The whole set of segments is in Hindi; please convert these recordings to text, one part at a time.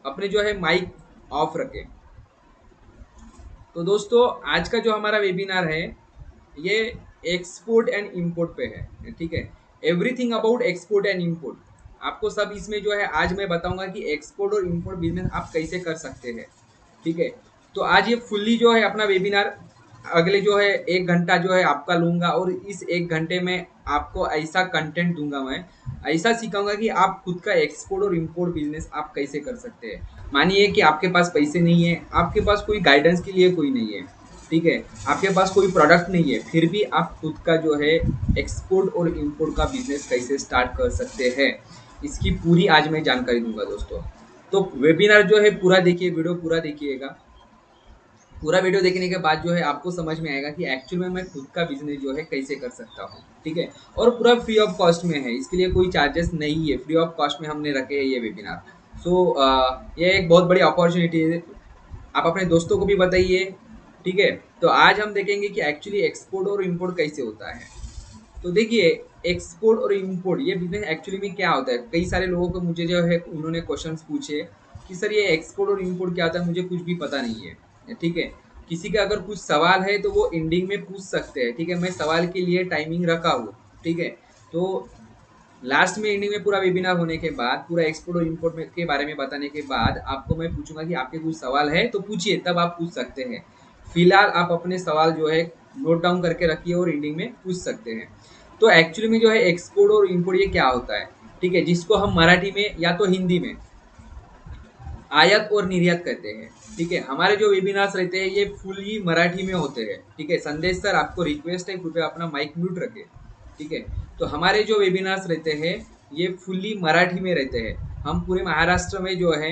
अपने जो है माइक ऑफ रखें। तो दोस्तों आज का जो हमारा वेबिनार है ये एक्सपोर्ट एंड इंपोर्ट पे है, ठीक है। Everything about export and import, आपको सब इसमें जो है आज मैं बताऊंगा कि एक्सपोर्ट और इंपोर्ट बिजनेस आप कैसे कर सकते हैं, ठीक है। तो आज ये फुल्ली जो है अपना वेबिनार अगले जो है 1 घंटा जो है आपका लूंगा, और इस 1 घंटे में आपको ऐसा कंटेंट दूंगा, मैं ऐसा सिखाऊंगा कि आप खुद का एक्सपोर्ट और इंपोर्ट बिजनेस आप कैसे कर सकते हैं। मानिए कि आपके पास पैसे नहीं है, आपके पास कोई गाइडेंस के लिए कोई नहीं है, ठीक है, आपके पास कोई प्रोडक्ट नहीं है, फिर भी आप खुद का जो है एक्सपोर्ट और इंपोर्ट का बिजनेस कैसे स्टार्ट कर सकते हैं, इसकी पूरी आज मैं जानकारी दूंगा दोस्तों। तो वेबिनार जो है पूरा देखिए, वीडियो पूरा देखिएगा। पूरा वीडियो देखने के बाद जो है आपको समझ में आएगा कि एक्चुअल में मैं खुद का बिजनेस जो है कैसे कर सकता हूँ, ठीक है। और पूरा फ्री ऑफ कॉस्ट में है, इसके लिए कोई चार्जेस नहीं है, फ्री ऑफ कॉस्ट में हमने रखे हैं ये वेबिनार। सो ये एक बहुत बड़ी अपॉर्चुनिटी है, आप अपने दोस्तों को भी बताइए, ठीक है। तो आज हम देखेंगे कि एक्चुअली एक्सपोर्ट और इंपोर्ट कैसे होता है। तो देखिए, एक्सपोर्ट और इंपोर्ट ये बिजनेस एक्चुअली में क्या होता है। कई सारे लोगों को मुझे जो है उन्होंने क्वेश्चंस पूछे कि सर ये एक्सपोर्ट और इंपोर्ट क्या होता है, मुझे कुछ भी पता नहीं है, ठीक है। किसी का अगर कुछ सवाल है तो वो एंडिंग में पूछ सकते हैं, ठीक है, मैं सवाल के लिए टाइमिंग रखा हूँ, ठीक है। तो लास्ट में एंडिंग में पूरा वेबिनार होने के बाद, पूरा एक्सपोर्ट और इंपोर्ट के बारे में बताने के बाद आपको मैं पूछूंगा कि आपके कुछ सवाल है तो पूछिए, तब आप पूछ सकते हैं। फिलहाल आप अपने सवाल जो है नोट डाउन करके रखिए और एंडिंग में पूछ सकते हैं। तो एक्चुअली में जो है एक्सपोर्ट और इंपोर्ट ये क्या होता है, ठीक है, जिसको हम मराठी में या तो हिंदी में आयात और निर्यात कहते हैं, ठीक है। हमारे जो वेबिनार्स रहते हैं ये फुली मराठी में होते हैं, ठीक है। संदेश सर आपको रिक्वेस्ट है कृपया अपना माइक म्यूट रखें, ठीक है। तो हमारे जो वेबिनार्स रहते हैं ये फुल्ली मराठी में रहते हैं। हम पूरे महाराष्ट्र में जो है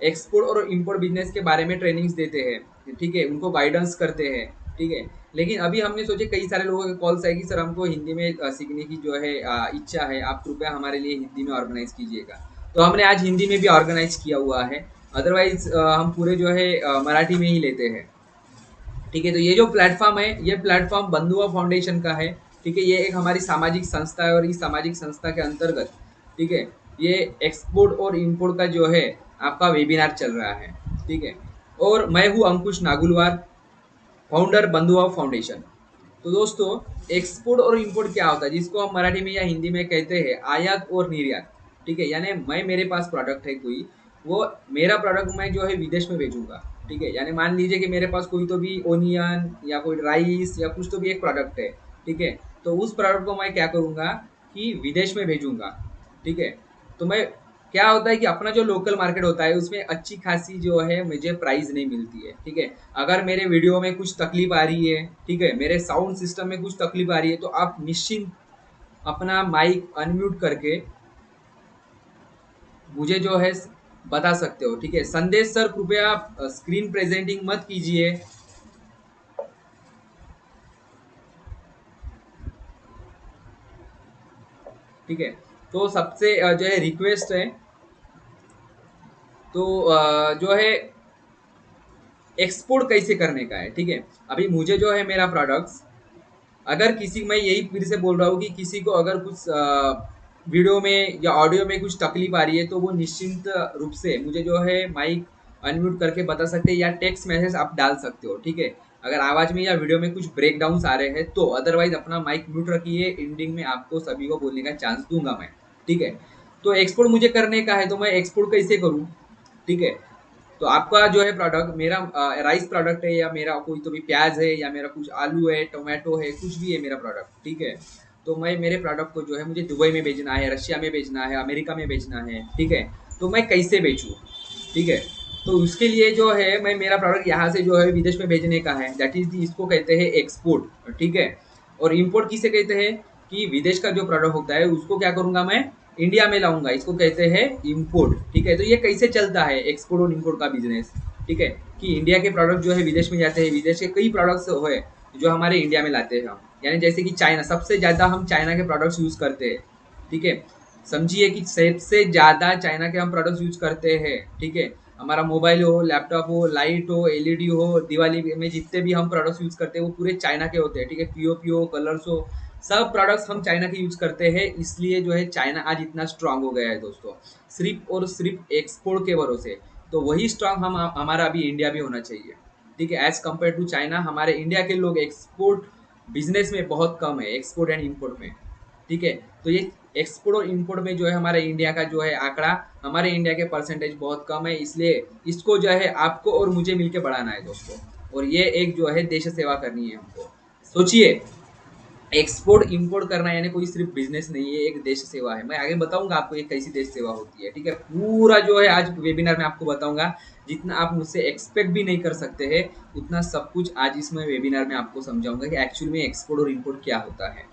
एक्सपोर्ट और इंपोर्ट बिजनेस के बारे में ट्रेनिंग्स देते हैं, ठीक है, उनको गाइडेंस करते हैं, ठीक है। लेकिन अभी हमने सोचे, कई सारे लोगों के कॉल्स आए कि सर हमको हिंदी में सीखने की जो है इच्छा है, आप कृपया हमारे लिए हिंदी में ऑर्गेनाइज कीजिएगा। तो हमने आज हिंदी में भी ऑर्गेनाइज किया हुआ है, अदरवाइज हम पूरे जो है मराठी में ही लेते हैं, ठीक है। तो ये जो प्लेटफॉर्म है ये प्लेटफॉर्म बंधुआ फाउंडेशन का है, ठीक है। ये एक हमारी सामाजिक संस्था है और इस सामाजिक संस्था के अंतर्गत, ठीक है, ये एक्सपोर्ट और इंपोर्ट का जो है आपका वेबिनार चल रहा है, ठीक है। और मैं हूँ अंकुश नागुलवार, फाउंडर बंधुआ फाउंडेशन। तो दोस्तों एक्सपोर्ट और इंपोर्ट क्या होता है, जिसको हम मराठी में या हिंदी में कहते हैं आयात और निर्यात, ठीक है। यानी मैं, मेरे पास प्रोडक्ट है कोई, वो मेरा प्रोडक्ट मैं जो है विदेश में भेजूंगा, ठीक है। यानी मान लीजिए कि मेरे पास कोई तो भी ओनियन या कोई राइस या कुछ तो भी एक प्रोडक्ट है, ठीक है। तो उस प्रोडक्ट को मैं क्या करूंगा कि विदेश में भेजूंगा, ठीक है। तो मैं, क्या होता है कि अपना जो लोकल मार्केट होता है उसमें अच्छी खासी जो है मुझे प्राइस नहीं मिलती है, ठीक है। अगर मेरे वीडियो में कुछ तकलीफ आ रही है, ठीक है, मेरे साउंड सिस्टम में कुछ तकलीफ आ रही है, तो आप निश्चिंत अपना माइक अनम्यूट करके मुझे जो है बता सकते हो, ठीक है। संदेश सर कृपया स्क्रीन प्रेजेंटिंग मत कीजिए, ठीक है। तो सबसे जो है रिक्वेस्ट है, तो जो है एक्सपोर्ट कैसे करने का है, ठीक है। अभी मुझे जो है मेरा प्रोडक्ट्स, अगर किसी, मैं यही फिर से बोल रहा हूँ कि किसी को अगर कुछ वीडियो में या ऑडियो में कुछ तकलीफ आ रही है तो वो निश्चिंत रूप से मुझे जो है माइक अनम्यूट करके बता सकते हैं या टेक्स्ट मैसेज आप डाल सकते हो, ठीक है। अगर आवाज में या वीडियो में कुछ ब्रेक डाउन आ रहे हैं तो अदरवाइज अपना माइक म्यूट रखिए, एंडिंग में आपको सभी को बोलने का चांस दूंगा मैं, ठीक है। तो एक्सपोर्ट मुझे करने का है, तो मैं एक्सपोर्ट कैसे करूँ, ठीक है। तो आपका जो है प्रोडक्ट, मेरा राइस प्रोडक्ट है या मेरा कोई तो भी प्याज है या मेरा कुछ आलू है, टोमेटो है, कुछ भी है मेरा प्रोडक्ट, ठीक है। तो मैं, मेरे प्रोडक्ट को जो है मुझे दुबई में भेजना है, रशिया में भेजना है, अमेरिका में भेजना है, ठीक है। तो मैं कैसे बेचूँ, ठीक है। तो उसके लिए जो है मैं, मेरा प्रोडक्ट यहाँ से जो है विदेश में भेजने का है, दैट इज, इसको कहते हैं एक्सपोर्ट, ठीक है। और इम्पोर्ट किसे कहते हैं कि विदेश का जो प्रोडक्ट होता है उसको क्या करूंगा मैं इंडिया में लाऊंगा, इसको कहते हैं इम्पोर्ट, ठीक है। तो ये कैसे चलता है एक्सपोर्ट और इम्पोर्ट का बिजनेस, ठीक है, कि इंडिया के प्रोडक्ट जो है विदेश में जाते हैं, विदेश के कई प्रोडक्ट्स हुए जो हमारे इंडिया में लाते हैं हम, यानी जैसे कि चाइना, सबसे ज़्यादा हम चाइना के प्रोडक्ट्स यूज़ करते हैं, ठीक है। समझिए कि सबसे ज़्यादा चाइना के हम प्रोडक्ट्स यूज़ करते हैं, ठीक है। हमारा मोबाइल हो, लैपटॉप हो, लाइट हो, एलईडी हो, दिवाली में जितने भी हम प्रोडक्ट्स यूज़ करते हैं वो पूरे चाइना के होते हैं, ठीक है। पीओपी हो, कलर्स हो, सब प्रोडक्ट्स हम चाइना के यूज करते हैं, इसलिए जो है चाइना आज इतना स्ट्रांग हो गया है दोस्तों, सिर्फ और सिर्फ एक्सपोर्ट के भरोसे। तो वही स्ट्रांग हम हमारा अभी इंडिया भी होना चाहिए, ठीक है। एज कम्पेयर टू चाइना हमारे इंडिया के लोग एक्सपोर्ट बिजनेस में बहुत कम है, एक्सपोर्ट एंड इम्पोर्ट में, ठीक है। तो ये एक्सपोर्ट और इम्पोर्ट में जो है हमारे इंडिया का जो है आंकड़ा, हमारे इंडिया के परसेंटेज बहुत कम है, इसलिए इसको जो है आपको और मुझे मिलके बढ़ाना है दोस्तों। और ये एक जो है देश सेवा करनी है हमको। सोचिए, एक्सपोर्ट इंपोर्ट करना यानी कोई सिर्फ बिजनेस नहीं है, एक देश सेवा है। मैं आगे बताऊंगा आपको एक कैसी देश सेवा होती है, ठीक है। पूरा जो है आज वेबिनार में आपको बताऊंगा, जितना आप मुझसे एक्सपेक्ट भी नहीं कर सकते हैं उतना सब कुछ आज इसमें वेबिनार में आपको समझाऊंगा कि एक्चुअली में एक्सपोर्ट और इम्पोर्ट क्या होता है,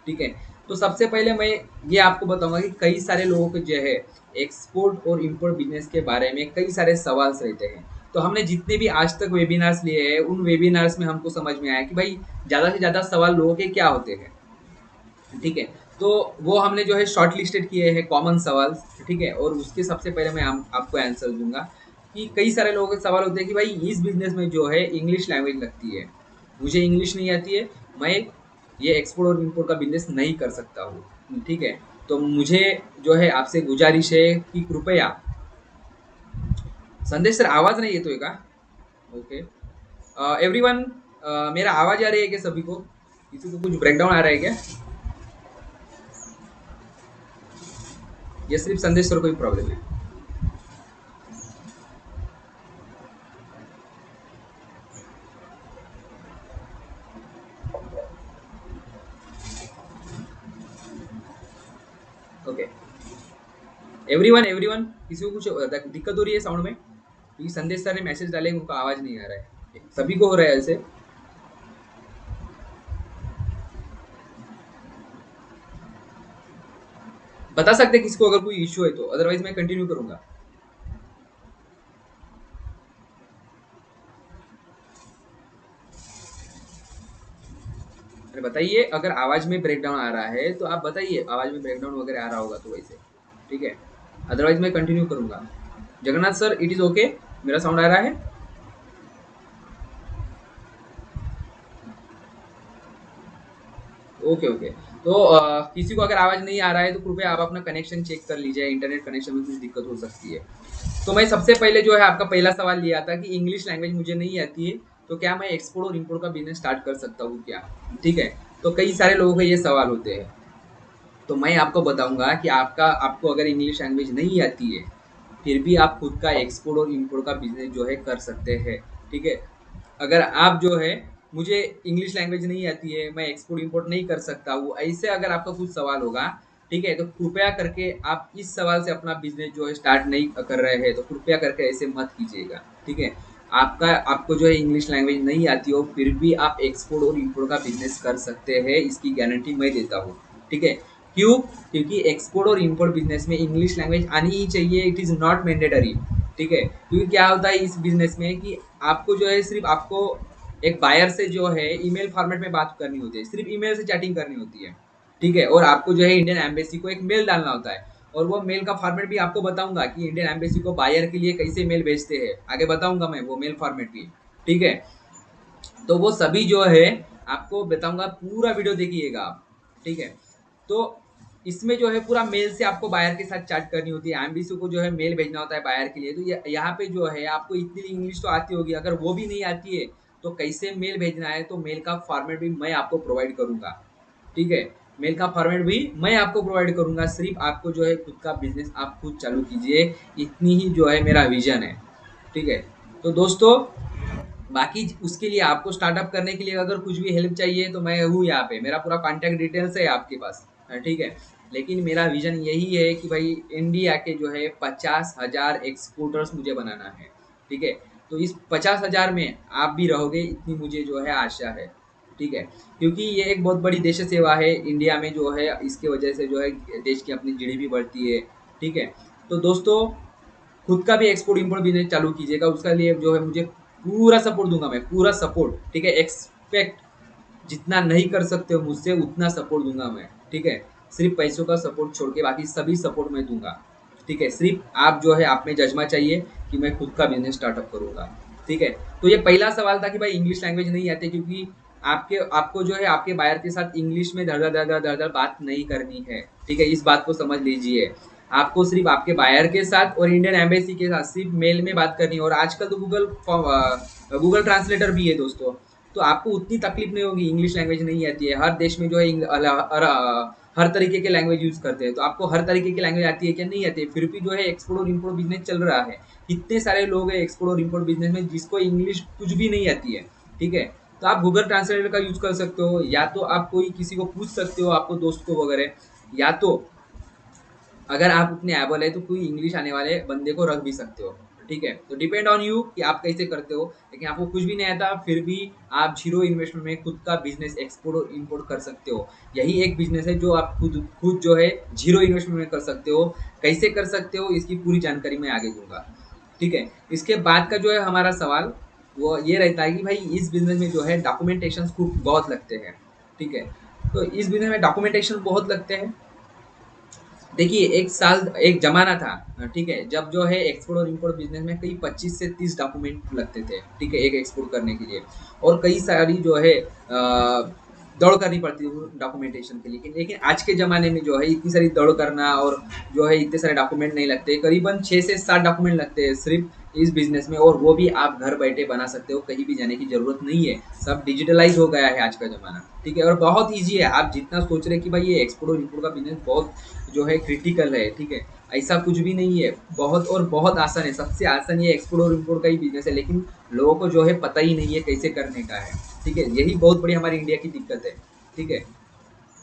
ठीक है। तो सबसे पहले मैं ये आपको बताऊंगा कि कई सारे लोगों को जो है एक्सपोर्ट और इम्पोर्ट बिजनेस के बारे में कई सारे सवाल रहते हैं। तो हमने जितने भी आज तक वेबिनार्स लिए हैं उन वेबिनार्स में हमको समझ में आया कि भाई ज़्यादा से ज़्यादा सवाल लोगों के क्या होते हैं, ठीक है। तो वो हमने जो है शॉर्ट लिस्टेड किए हैं कॉमन सवाल, ठीक है। और उसके सबसे पहले मैं आपको आंसर दूंगा कि कई सारे लोगों के सवाल होते हैं कि भाई इस बिजनेस में जो है इंग्लिश लैंग्वेज लगती है, मुझे इंग्लिश नहीं आती है, मैं ये एक्सपोर्ट और इम्पोर्ट का बिजनेस नहीं कर सकता हूँ, ठीक है। तो मुझे जो है आपसे गुजारिश है कि कृपया, संदेश सर आवाज़ नहीं है तो का, ओके एवरीवन, मेरा आवाज़ आ रही है क्या सभी को? किसी को कुछ ब्रेकडाउन आ रहा है क्या? ये सिर्फ संदेश सर को ही प्रॉब्लम है? ओके एवरीवन, एवरीवन, किसी को कुछ दिक्कत हो रही है साउंड में? क्योंकि संदेश सर ने मैसेज डाले, उनको आवाज़ नहीं आ रहा है, सभी को हो रहा है ऐसे? बता सकते हैं किसको अगर कोई इश्यू है तो, अदरवाइज मैं कंटिन्यू करूंगा। अरे बताइए, अगर आवाज़ में ब्रेकडाउन आ रहा है तो आप बताइए, आवाज़ में ब्रेकडाउन वगैरह आ रहा होगा तो वैसे, ठीक है। अदरवाइज मैं कंटिन्यू करूंगा। Jagannath sir, it is okay, मेरा साउंड आ रहा है? Okay okay. तो किसी को अगर आवाज़ नहीं आ रहा है तो कृपया आप अपना कनेक्शन चेक कर लीजिए, इंटरनेट कनेक्शन में कुछ दिक्कत हो सकती है। तो मैं सबसे पहले जो है आपका पहला सवाल लिया था कि इंग्लिश लैंग्वेज मुझे नहीं आती है तो क्या मैं एक्सपोर्ट और इम्पोर्ट का बिजनेस स्टार्ट कर सकता हूँ क्या, ठीक है। तो कई सारे लोगों के ये सवाल होते हैं। तो मैं आपको बताऊंगा कि आपको अगर इंग्लिश लैंग्वेज नहीं आती है फिर भी आप खुद का एक्सपोर्ट और इम्पोर्ट का बिजनेस जो है कर सकते हैं, ठीक है। अगर आप जो है, मुझे इंग्लिश लैंग्वेज नहीं आती है, मैं एक्सपोर्ट इम्पोर्ट नहीं कर सकता हूँ, ऐसे अगर आपका कुछ सवाल होगा, ठीक है, तो कृपया करके आप इस सवाल से अपना बिजनेस जो है स्टार्ट नहीं कर रहे हैं तो कृपया करके ऐसे मत कीजिएगा, ठीक है। आपको जो है इंग्लिश लैंग्वेज नहीं आती हो फिर भी आप एक्सपोर्ट और इम्पोर्ट का बिजनेस कर सकते हैं, इसकी गारंटी मैं देता हूँ, ठीक है। क्यों? क्योंकि एक्सपोर्ट और इम्पोर्ट बिजनेस में इंग्लिश लैंग्वेज आनी ही चाहिए, इट इज़ नॉट मैंडेटरी, ठीक है। क्योंकि क्या होता है इस बिजनेस में कि आपको जो है सिर्फ आपको एक बायर से जो है ईमेल फॉर्मेट में बात करनी होती है, सिर्फ ईमेल से चैटिंग करनी होती है, ठीक है। और आपको जो है इंडियन एम्बेसी को एक मेल डालना होता है, और वो मेल का फॉर्मेट भी आपको बताऊंगा कि इंडियन एम्बेसी को बायर के लिए कैसे मेल भेजते हैं, आगे बताऊंगा मैं वो मेल फॉर्मेट भी, ठीक है। तो वो सभी जो है आपको बताऊंगा, पूरा वीडियो देखिएगा आप, ठीक है। तो इसमें जो है पूरा मेल से आपको बायर के साथ चैट करनी होती है, एम्बेसी को जो है मेल भेजना होता है बायर के लिए। तो यहाँ पे जो है आपको इतनी इंग्लिश तो आती होगी, अगर वो भी नहीं आती है तो कैसे मेल भेजना है, तो मेल का फॉर्मेट भी मैं आपको प्रोवाइड करूंगा, ठीक है। मेल का फॉर्मेट भी मैं आपको प्रोवाइड करूंगा, सिर्फ आपको जो है खुद का बिजनेस आप खुद चालू कीजिए, इतनी ही जो है मेरा विजन है, ठीक है। तो दोस्तों, बाकी उसके लिए आपको स्टार्टअप करने के लिए अगर कुछ भी हेल्प चाहिए तो मैं हूँ यहाँ पे, मेरा पूरा कॉन्टैक्ट डिटेल्स है आपके पास, ठीक है। लेकिन मेरा विजन यही है कि भाई इंडिया के जो है 50,000 एक्सपोर्टर्स मुझे बनाना है, ठीक है। तो इस 50,000 में आप भी रहोगे, इतनी मुझे जो है आशा है, ठीक है। क्योंकि ये एक बहुत बड़ी देश सेवा है इंडिया में जो है, इसके वजह से जो है देश की अपनी जीडीपी बढ़ती है, ठीक है। तो दोस्तों, खुद का भी एक्सपोर्ट इम्पोर्ट बिजनेस चालू कीजिएगा, उसका लिए जो है मुझे पूरा सपोर्ट दूंगा मैं, पूरा सपोर्ट, ठीक है। एक्सपेक्ट जितना नहीं कर सकते हो मुझसे उतना सपोर्ट दूंगा मैं, ठीक है। सिर्फ पैसों का सपोर्ट छोड़ के बाकी सभी सपोर्ट मैं दूंगा, ठीक है। सिर्फ आप जो है आप में जज्बा चाहिए कि मैं खुद का बिजनेस स्टार्टअप करूंगा, ठीक है। तो ये पहला सवाल था कि भाई इंग्लिश लैंग्वेज नहीं आती, क्योंकि आपके आपको जो है आपके बायर के साथ इंग्लिश में धड़ धड़ धड़ धड़ धड़ बात नहीं करनी है, ठीक है, इस बात को समझ लीजिए। आपको सिर्फ आपके बायर के साथ और इंडियन एम्बेसी के साथ सिर्फ मेल में बात करनी है। और आजकल तो गूगल ट्रांसलेटर भी है दोस्तों, तो आपको उतनी तकलीफ नहीं होगी। इंग्लिश लैंग्वेज नहीं आती है, हर देश में जो है हर तरीके के लैंग्वेज यूज करते हैं, तो आपको हर तरीके की लैंग्वेज आती है क्या? नहीं आती है, फिर भी जो है एक्सपोर्ट और इम्पोर्ट बिजनेस चल रहा है। कितने सारे लोग हैं एक्सपोर्ट और इम्पोर्ट बिजनेस में जिसको इंग्लिश कुछ भी नहीं आती है, ठीक है। तो आप गूगल ट्रांसलेटर का यूज कर सकते हो, या तो आप कोई किसी को पूछ सकते हो, आपको दोस्त को वगैरह, या तो अगर आप उतने एबल है तो कोई इंग्लिश आने वाले बंदे को रख भी सकते हो, ठीक है। तो डिपेंड ऑन यू कि आप कैसे करते हो। लेकिन आपको कुछ भी नहीं आता फिर भी आप जीरो इन्वेस्टमेंट में खुद का बिजनेस एक्सपोर्ट और इम्पोर्ट कर सकते हो। यही एक बिजनेस है जो आप खुद खुद जो है जीरो इन्वेस्टमेंट में कर सकते हो। कैसे कर सकते हो इसकी पूरी जानकारी मैं आगे दूंगा, ठीक है। इसके बाद का जो है हमारा सवाल वो ये रहता है कि भाई इस बिजनेस में जो है डॉक्यूमेंटेशन खूब बहुत लगते हैं, ठीक है। तो इस बिजनेस में डॉक्यूमेंटेशन बहुत लगते हैं। देखिए एक साल एक जमाना था, ठीक है, जब जो है एक्सपोर्ट और इम्पोर्ट बिजनेस में कई 25 से 30 डॉक्यूमेंट लगते थे, ठीक है, एक एक्सपोर्ट करने के लिए। और कई सारी जो है दौड़ करनी पड़ती थी डॉक्यूमेंटेशन के लिए। लेकिन आज के ज़माने में जो है इतनी सारी दौड़ करना और जो है इतने सारे डॉक्यूमेंट नहीं लगते, करीबन 6 से 7 डॉक्यूमेंट लगते हैं सिर्फ इस बिजनेस में, और वो भी आप घर बैठे बना सकते हो, कहीं भी जाने की ज़रूरत नहीं है। सब डिजिटलाइज हो गया है आज का ज़माना, ठीक है, और बहुत ईजी है। आप जितना सोच रहे हैं कि भाई ये एक्सपोर्ट और इम्पोर्ट का बिजनेस बहुत जो है क्रिटिकल है, ठीक है, ऐसा कुछ भी नहीं है। बहुत और बहुत आसान है, सबसे आसान ये एक्सपोर्ट और इम्पोर्ट का ही बिजनेस है, लेकिन लोगों को जो है पता ही नहीं है कैसे करने का है, ठीक है। यही बहुत बड़ी हमारी इंडिया की दिक्कत है, ठीक है।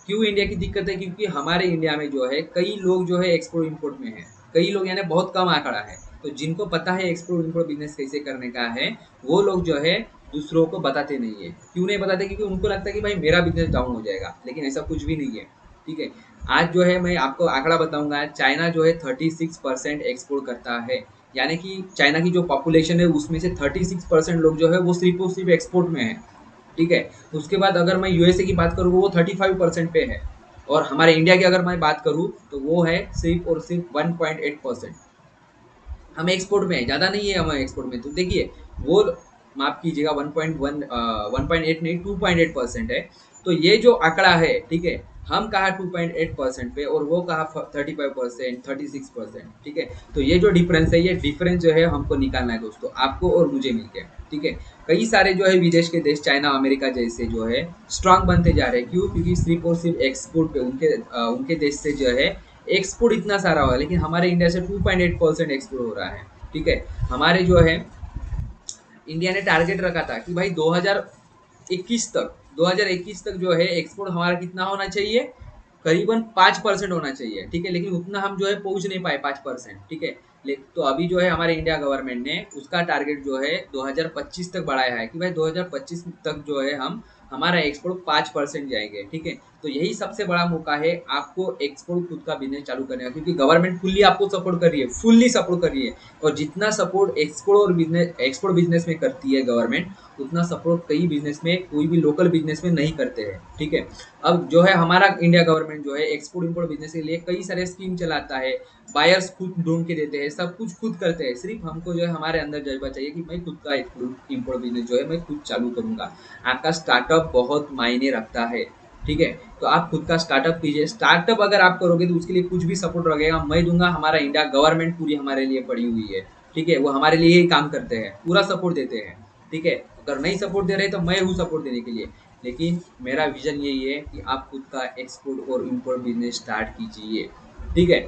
क्यों इंडिया की दिक्कत है? क्योंकि हमारे इंडिया में जो है कई लोग जो है एक्सपोर्ट इम्पोर्ट में है, कई लोग यानी बहुत कम आंकड़ा है। तो जिनको पता है एक्सपोर्ट इम्पोर्ट बिजनेस कैसे करने का है, वो लोग जो है दूसरों को बताते नहीं है। क्यों नहीं बताते? क्योंकि उनको लगता है कि भाई मेरा बिजनेस डाउन हो जाएगा, लेकिन ऐसा कुछ भी नहीं है, ठीक है। आज जो है मैं आपको आंकड़ा बताऊंगा, चाइना जो है 36% एक्सपोर्ट करता है। यानी कि चाइना की जो पॉपुलेशन है उसमें से 36% लोग जो है वो सिर्फ और सिर्फ एक्सपोर्ट में है, ठीक है। उसके बाद अगर मैं यूएसए की बात करूँ वो 35% पे है। और हमारे इंडिया की अगर मैं बात करूँ तो वो है सिर्फ और सिर्फ 1.8%। हम एक्सपोर्ट में है, ज़्यादा नहीं है हम एक्सपोर्ट में। तो देखिए वो माफ कीजिएगा 1.8 नहीं 2.8% है। तो ये जो आंकड़ा है, ठीक है, हम कहा 2.8% पे और वो कहा 35% 36%, ठीक है। तो ये जो डिफरेंस है, ये डिफरेंस जो है हमको निकालना है दोस्तों, आपको और मुझे मिलके, ठीक है। कई सारे जो है विदेश के देश चाइना अमेरिका जैसे जो है स्ट्रांग बनते जा रहे हैं। क्यों? क्योंकि सिर्फ और सिर्फ एक्सपोर्ट पे उनके देश से जो है एक्सपोर्ट इतना सारा हुआ है, लेकिन हमारे इंडिया से 2.8% एक्सपोर्ट हो रहा है, ठीक है। हमारे जो है इंडिया ने टारगेट रखा था कि भाई 2021 तक जो है एक्सपोर्ट हमारा कितना होना चाहिए, करीबन 5% होना चाहिए, ठीक है। लेकिन उतना हम जो है पहुंच नहीं पाए 5%, ठीक है। तो अभी जो है हमारे इंडिया गवर्नमेंट ने उसका टारगेट जो है 2025 तक बढ़ाया है कि भाई 2025 तक जो है हम हमारा एक्सपोर्ट 5% जाएंगे, ठीक है। तो यही सबसे बड़ा मौका है आपको एक्सपोर्ट खुद का बिजनेस चालू करने का, क्योंकि गवर्नमेंट फुल्ली आपको सपोर्ट कर रही है, फुल्ली सपोर्ट कर रही है। और जितना सपोर्ट एक्सपोर्ट बिजनेस में करती है गवर्नमेंट, उतना सपोर्ट कई बिजनेस में कोई भी लोकल बिजनेस में नहीं करते हैं, ठीक है। अब जो है हमारा इंडिया गवर्नमेंट जो है एक्सपोर्ट इम्पोर्ट बिजनेस के लिए कई सारे स्कीम चलाता है, बायर्स खुद ढूंढ के देते हैं, सब कुछ खुद करते हैं। सिर्फ हमको जो है हमारे अंदर जज्बा चाहिए कि मैं खुद का एक्सपोर्ट इम्पोर्ट बिजनेस जो है मैं खुद चालू करूंगा। आपका स्टार्टअप बहुत मायने रखता है, ठीक है। तो आप खुद का स्टार्टअप कीजिए। स्टार्टअप अगर आप करोगे तो उसके लिए कुछ भी सपोर्ट लगेगा मैं दूंगा। हमारा इंडिया गवर्नमेंट पूरी हमारे लिए पड़ी हुई है, ठीक है, वो हमारे लिए ही काम करते हैं, पूरा सपोर्ट देते हैं, ठीक है। अगर नहीं सपोर्ट दे रहे तो मैं हूँ सपोर्ट देने के लिए। लेकिन मेरा विजन यही है कि आप खुद का एक्सपोर्ट और इम्पोर्ट बिजनेस स्टार्ट कीजिए, ठीक है।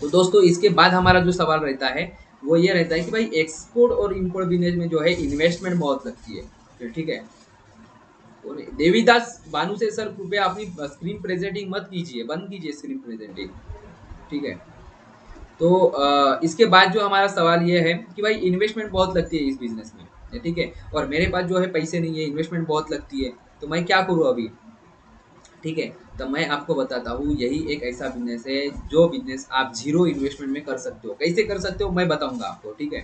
तो दोस्तों इसके बाद हमारा जो सवाल रहता है वो ये रहता है कि भाई एक्सपोर्ट और इम्पोर्ट बिजनेस में जो है इन्वेस्टमेंट बहुत लगती है, ठीक है। देवीदास बानू से सर कृपया अपनी स्क्रीन प्रेजेंटिंग मत कीजिए, बंद कीजिए स्क्रीन प्रेजेंटिंग, ठीक है। तो इसके बाद जो हमारा सवाल ये है कि भाई इन्वेस्टमेंट बहुत लगती है इस बिजनेस में, ठीक है, और मेरे पास जो है पैसे नहीं है, इन्वेस्टमेंट बहुत लगती है, तो मैं क्या करूँ अभी, ठीक है। तो मैं आपको बताता हूँ, यही एक ऐसा बिजनेस है जो बिजनेस आप जीरो इन्वेस्टमेंट में कर सकते हो। कैसे कर सकते हो मैं बताऊंगा आपको, ठीक है।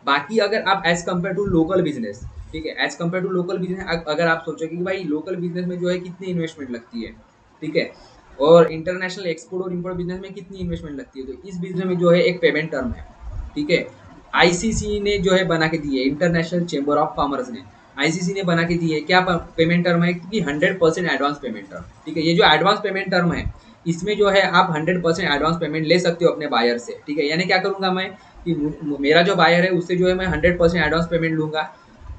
बाकी अगर आप as compare to local business, ठीक है, as compare to local business अगर आप सोचोगे कि भाई लोकल बिजनेस में जो है कितनी इन्वेस्टमेंट लगती है, ठीक है, और इंटरनेशनल एक्सपोर्ट और इम्पोर्ट बिजनेस में कितनी इन्वेस्टमेंट लगती है, तो इस बिजनेस में जो है एक पेमेंट टर्म है, ठीक है। आईसीसी ने जो है बना के दी है, इंटरनेशनल चेंबर ऑफ कॉमर्स ने। आईसीसी ने बना के दी है। क्या पेमेंट टर्म है कि 100% एडवांस पेमेंट टर्म, ठीक है। ये जो एडवांस पेमेंट टर्म है, इसमें जो है आप 100% एडवांस पेमेंट ले सकते हो अपने बायर से, ठीक है। यानी क्या करूंगा मैं कि मेरा जो बायर है उससे जो है मैं 100% एडवांस पेमेंट लूंगा।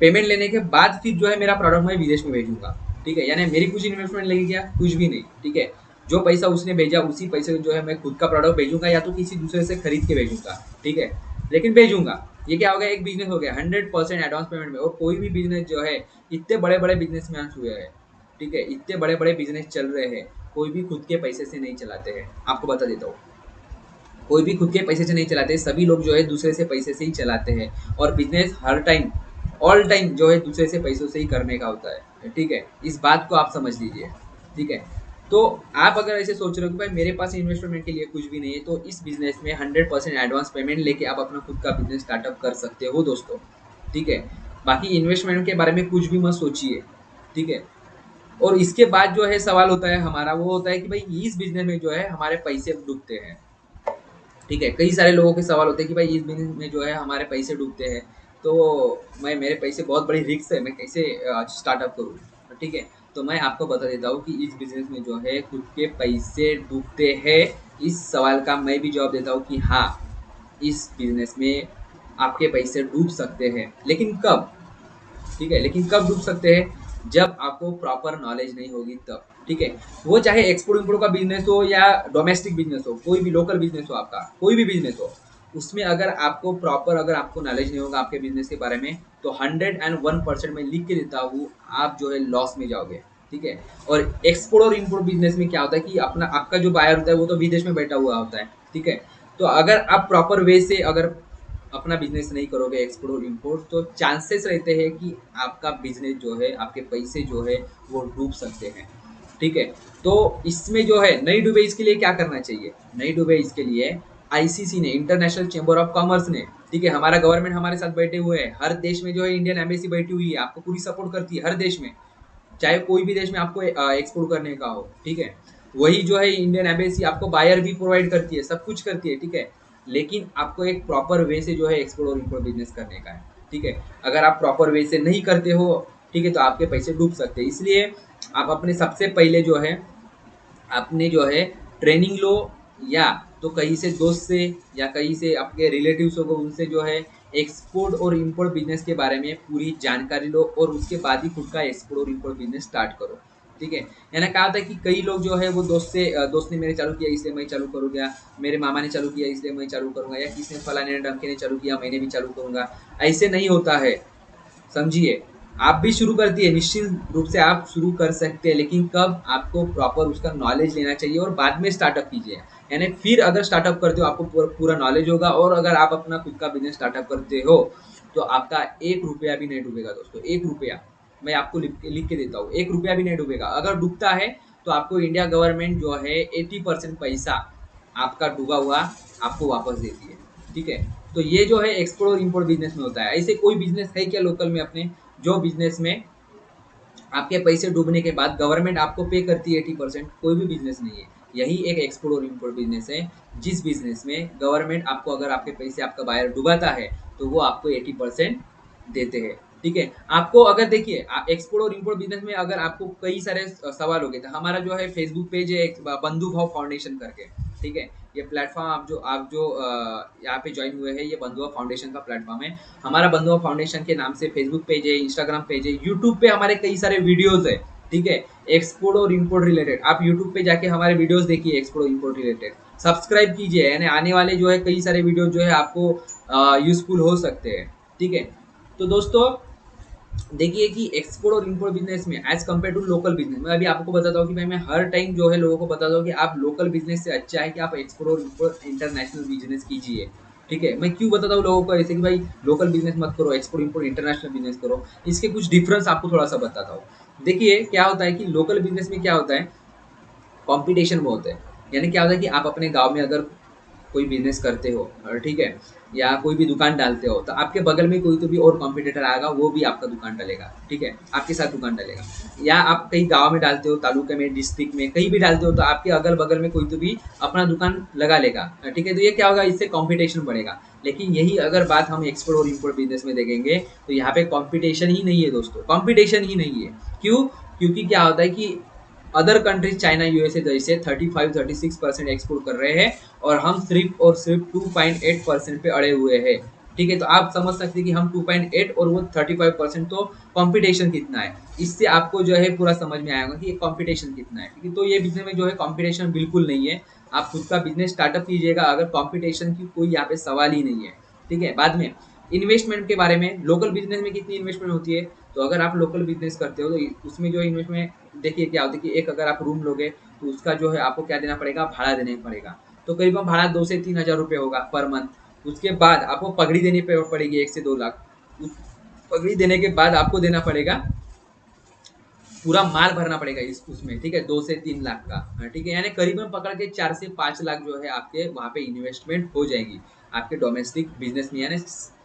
पेमेंट लेने के बाद फिर जो है मेरा प्रोडक्ट मैं विदेश में भेजूंगा, ठीक है। यानी मेरी कुछ इन्वेस्टमेंट लगी क्या, कुछ भी नहीं, ठीक है। जो पैसा उसने भेजा उसी पैसे से जो है मैं खुद का प्रोडक्ट भेजूंगा या तो किसी दूसरे से खरीद के भेजूंगा, ठीक है, लेकिन भेजूंगा। ये क्या हो गया, एक बिजनेस हो गया 100% एडवांस पेमेंट में। और कोई भी बिजनेस जो है, इतने बड़े बड़े बिजनेसमैन हुए हैं, ठीक है, इतने बड़े बड़े बिजनेस चल रहे हैं, कोई भी खुद के पैसे से नहीं चलाते हैं, आपको बता देता हूँ। कोई भी खुद के पैसे से नहीं चलाते, सभी लोग जो है दूसरे से पैसे से ही चलाते हैं। और बिजनेस हर टाइम, ऑल टाइम जो है दूसरे से पैसों से ही करने का होता है, ठीक है। इस बात को आप समझ लीजिए, ठीक है। तो आप अगर ऐसे सोच रहे हो कि भाई मेरे पास इन्वेस्टमेंट के लिए कुछ भी नहीं है, तो इस बिजनेस में 100% एडवांस पेमेंट लेके आप अपना खुद का बिजनेस स्टार्टअप कर सकते हो दोस्तों, ठीक है। बाकी इन्वेस्टमेंट के बारे में कुछ भी मत सोचिए, ठीक है। और इसके बाद जो है सवाल होता है हमारा, वो होता है कि भाई इस बिजनेस में जो है हमारे पैसे डूबते हैं, ठीक है। कई सारे लोगों के सवाल होते हैं कि भाई इस बिजनेस में जो है हमारे पैसे डूबते हैं, तो मैं, मेरे पैसे बहुत बड़ी रिस्क है, मैं कैसे स्टार्टअप करूँ, ठीक है। तो मैं आपको बता देता हूँ कि इस बिजनेस में जो है खुद के पैसे डूबते हैं। इस सवाल का मैं भी जवाब देता हूँ कि हाँ, इस बिजनेस में आपके पैसे डूब सकते हैं, लेकिन कब, ठीक है, लेकिन कब डूब सकते हैं, जब आपको प्रॉपर नॉलेज नहीं होगी तब, ठीक है। वो चाहे एक्सपोर्ट इम्पोर्ट का बिजनेस हो या डोमेस्टिक बिजनेस हो, कोई भी लोकल बिजनेस हो, आपका कोई भी बिजनेस हो, उसमें अगर आपको प्रॉपर, अगर आपको नॉलेज नहीं होगा आपके बिजनेस के बारे में, तो 101% मैं लिख के देता हूँ, आप जो है लॉस में जाओगे, ठीक है। और एक्सपोर्ट और इम्पोर्ट बिजनेस में क्या होता है कि अपना, आपका जो बायर होता है वो तो विदेश में बैठा हुआ होता है, ठीक है। तो अगर आप प्रॉपर वे से अगर अपना बिजनेस नहीं करोगे एक्सपोर्ट और इम्पोर्ट, तो चांसेस रहते हैं कि आपका बिजनेस जो है, आपके पैसे जो है वो डूब सकते हैं, ठीक है। तो इसमें जो है नहीं डूबे इसके लिए क्या करना चाहिए, नहीं डूबे इसके लिए आईसीसी ने, इंटरनेशनल चैम्बर ऑफ कॉमर्स ने, ठीक है, हमारा गवर्नमेंट हमारे साथ बैठे हुए हैं, हर देश में जो है इंडियन एम्बेसी बैठी हुई है, आपको पूरी सपोर्ट करती है हर देश में, चाहे कोई भी देश में आपको एक्सपोर्ट करने का हो, ठीक है। वही जो है इंडियन एम्बेसी आपको बायर भी प्रोवाइड करती है, सब कुछ करती है, ठीक है। लेकिन आपको एक प्रॉपर वे से जो है एक्सपोर्ट और इम्पोर्ट बिजनेस करने का है, ठीक है। अगर आप प्रॉपर वे से नहीं करते हो, ठीक है, तो आपके पैसे डूब सकते हैं। इसलिए आप अपने सबसे पहले जो है, आपने जो है ट्रेनिंग लो, या तो कहीं से दोस्त से या कहीं से आपके रिलेटिव्स को, उनसे जो है एक्सपोर्ट और इंपोर्ट बिजनेस के बारे में पूरी जानकारी लो, और उसके बाद ही खुद का एक्सपोर्ट और इंपोर्ट बिजनेस स्टार्ट करो, ठीक है। यानी कहा था कि कई लोग जो है वो दोस्त से, दोस्त ने मेरे चालू किया इसलिए मैं चालू करूँगा, मेरे मामा ने चालू किया इसलिए मैं चालू करूँगा, या किसी ने फलाने डमके ने चालू किया मैंने भी चालू करूँगा। ऐसे नहीं होता है, समझिए। आप भी शुरू करती है, निश्चित रूप से आप शुरू कर सकते हैं, लेकिन कब, आपको प्रॉपर उसका नॉलेज लेना चाहिए और बाद में स्टार्टअप कीजिए। यानी फिर अगर स्टार्टअप करते हो आपको पूरा नॉलेज होगा, और अगर आप अपना खुद का बिजनेस स्टार्टअप करते हो, तो आपका 1 रुपया भी नहीं डूबेगा दोस्तों, 1 रुपया। मैं आपको लिख के देता हूँ, 1 रुपया भी नहीं डूबेगा। अगर डूबता है तो आपको इंडिया गवर्नमेंट जो है 80% पैसा आपका डूबा हुआ आपको वापस देती है, ठीक है। तो ये जो है एक्सपोर्ट और इम्पोर्ट बिजनेस में होता है। ऐसे कोई बिजनेस है क्या लोकल में अपने, जो बिजनेस में आपके पैसे डूबने के बाद गवर्नमेंट आपको पे करती है 80%? कोई भी बिजनेस नहीं है। यही एक एक्सपोर्ट और इम्पोर्ट बिजनेस है, जिस बिजनेस में गवर्नमेंट आपको, अगर आपके पैसे आपका बायर डुबाता है, तो वो आपको 80% देते हैं, ठीक है। आपको अगर देखिए एक्सपोर्ट और इम्पोर्ट बिजनेस में अगर आपको कई सारे सवाल हो गए, तो हमारा जो है फेसबुक पेज है बंधु भाव फाउंडेशन करके, ठीक है। ये प्लेटफॉर्म आप जो यहाँ पे ज्वाइन हुए हैं, ये बंधुआ फाउंडेशन का प्लेटफॉर्म है। हमारा बंधुआ फाउंडेशन के नाम से फेसबुक पेज है, इंस्टाग्राम पेज है, यूट्यूब पे हमारे कई सारे वीडियोस है, ठीक है, एक्सपोर्ट और इम्पोर्ट रिलेटेड। आप यूट्यूब पे जाके हमारे वीडियोस देखिए एक्सपोर्ट और इम्पोर्ट रिलेटेड, सब्सक्राइब कीजिए, यानी आने वाले जो है कई सारे वीडियो जो है आपको यूजफुल हो सकते हैं, ठीक है। तो दोस्तों देखिए कि एक्सपोर्ट और इम्पोर्ट बिजनेस में as compare to local business, मैं अभी आपको बताता हूँ कि भाई मैं हर टाइम जो है लोगों को बताता हूँ कि आप लोकल बिजनेस से अच्छा है कि आप एक्सपोर्ट और इम्पोर्ट इंटरनेशनल बिजनेस कीजिए, ठीक है। मैं क्यों बताता हूँ लोगों को ऐसे कि भाई लोकल बिजनेस मत करो, एक्सपोर्ट इम्पोर्ट इंटरनेशनल बिजनेस करो, इसके कुछ डिफरेंस आपको थोड़ा सा बताता हूँ। देखिए क्या होता है कि लोकल बिजनेस में क्या होता है, कॉम्पिटिशन बहुत है। यानी क्या होता है कि आप अपने गाँव में अगर कोई बिजनेस करते हो, ठीक है, या कोई भी दुकान डालते हो, तो आपके बगल में कोई तो भी और कॉम्पिटिटर आएगा, वो भी आपका दुकान डालेगा, ठीक है, आपके साथ दुकान डालेगा। या आप कहीं गांव में डालते हो, तालुके में, डिस्ट्रिक्ट में, कहीं भी डालते हो, तो आपके अगल बगल में कोई तो भी अपना दुकान लगा लेगा, ठीक है। तो ये क्या होगा, इससे कॉम्पिटिशन बढ़ेगा। लेकिन यही अगर बात हम एक्सपोर्ट और इम्पोर्ट बिजनेस में देखेंगे, तो यहाँ पे कॉम्पिटिशन ही नहीं है दोस्तों, कॉम्पिटिशन ही नहीं है। क्यों? क्योंकि क्या होता है कि अदर कंट्रीज चाइना यूएसए जैसे 35-36% एक्सपोर्ट कर रहे हैं, और हम सिर्फ और सिर्फ 2.8% पे अड़े हुए हैं, ठीक है। तो आप समझ सकते हैं कि हम 2.8 और वो 35%, तो कंपटीशन कितना है। इससे आपको जो है पूरा समझ में आएगा कि कंपटीशन कितना है, ठीक है। तो ये बिजनेस में जो है कंपटीशन बिल्कुल नहीं है। आप खुद का बिजनेस स्टार्टअप कीजिएगा अगर कंपटीशन की कोई यहाँ पे सवाल ही नहीं है, ठीक है। बाद में इन्वेस्टमेंट के बारे में, लोकल बिजनेस में कितनी इन्वेस्टमेंट होती है, तो अगर आप लोकल बिजनेस करते हो तो उसमें जो इन्वेस्टमेंट, देखिए क्या होता है कि एक अगर आप रूम लोगे, तो उसका जो है आपको क्या देना पड़ेगा, भाड़ा देना पड़ेगा। तो करीबन भाड़ा 2 से 3 हज़ार रुपये होगा पर मंथ। उसके बाद आपको पगड़ी देनी पड़ेगी 1 से 2 लाख। उस पगड़ी देने के बाद आपको देना पड़ेगा, पूरा माल भरना पड़ेगा इस उसमें, ठीक है, 2 से 3 लाख का, ठीक है। यानी करीबन पकड़ के 4 से 5 लाख जो है आपके वहाँ पे इन्वेस्टमेंट हो जाएगी आपके डोमेस्टिक बिजनेस में, यानी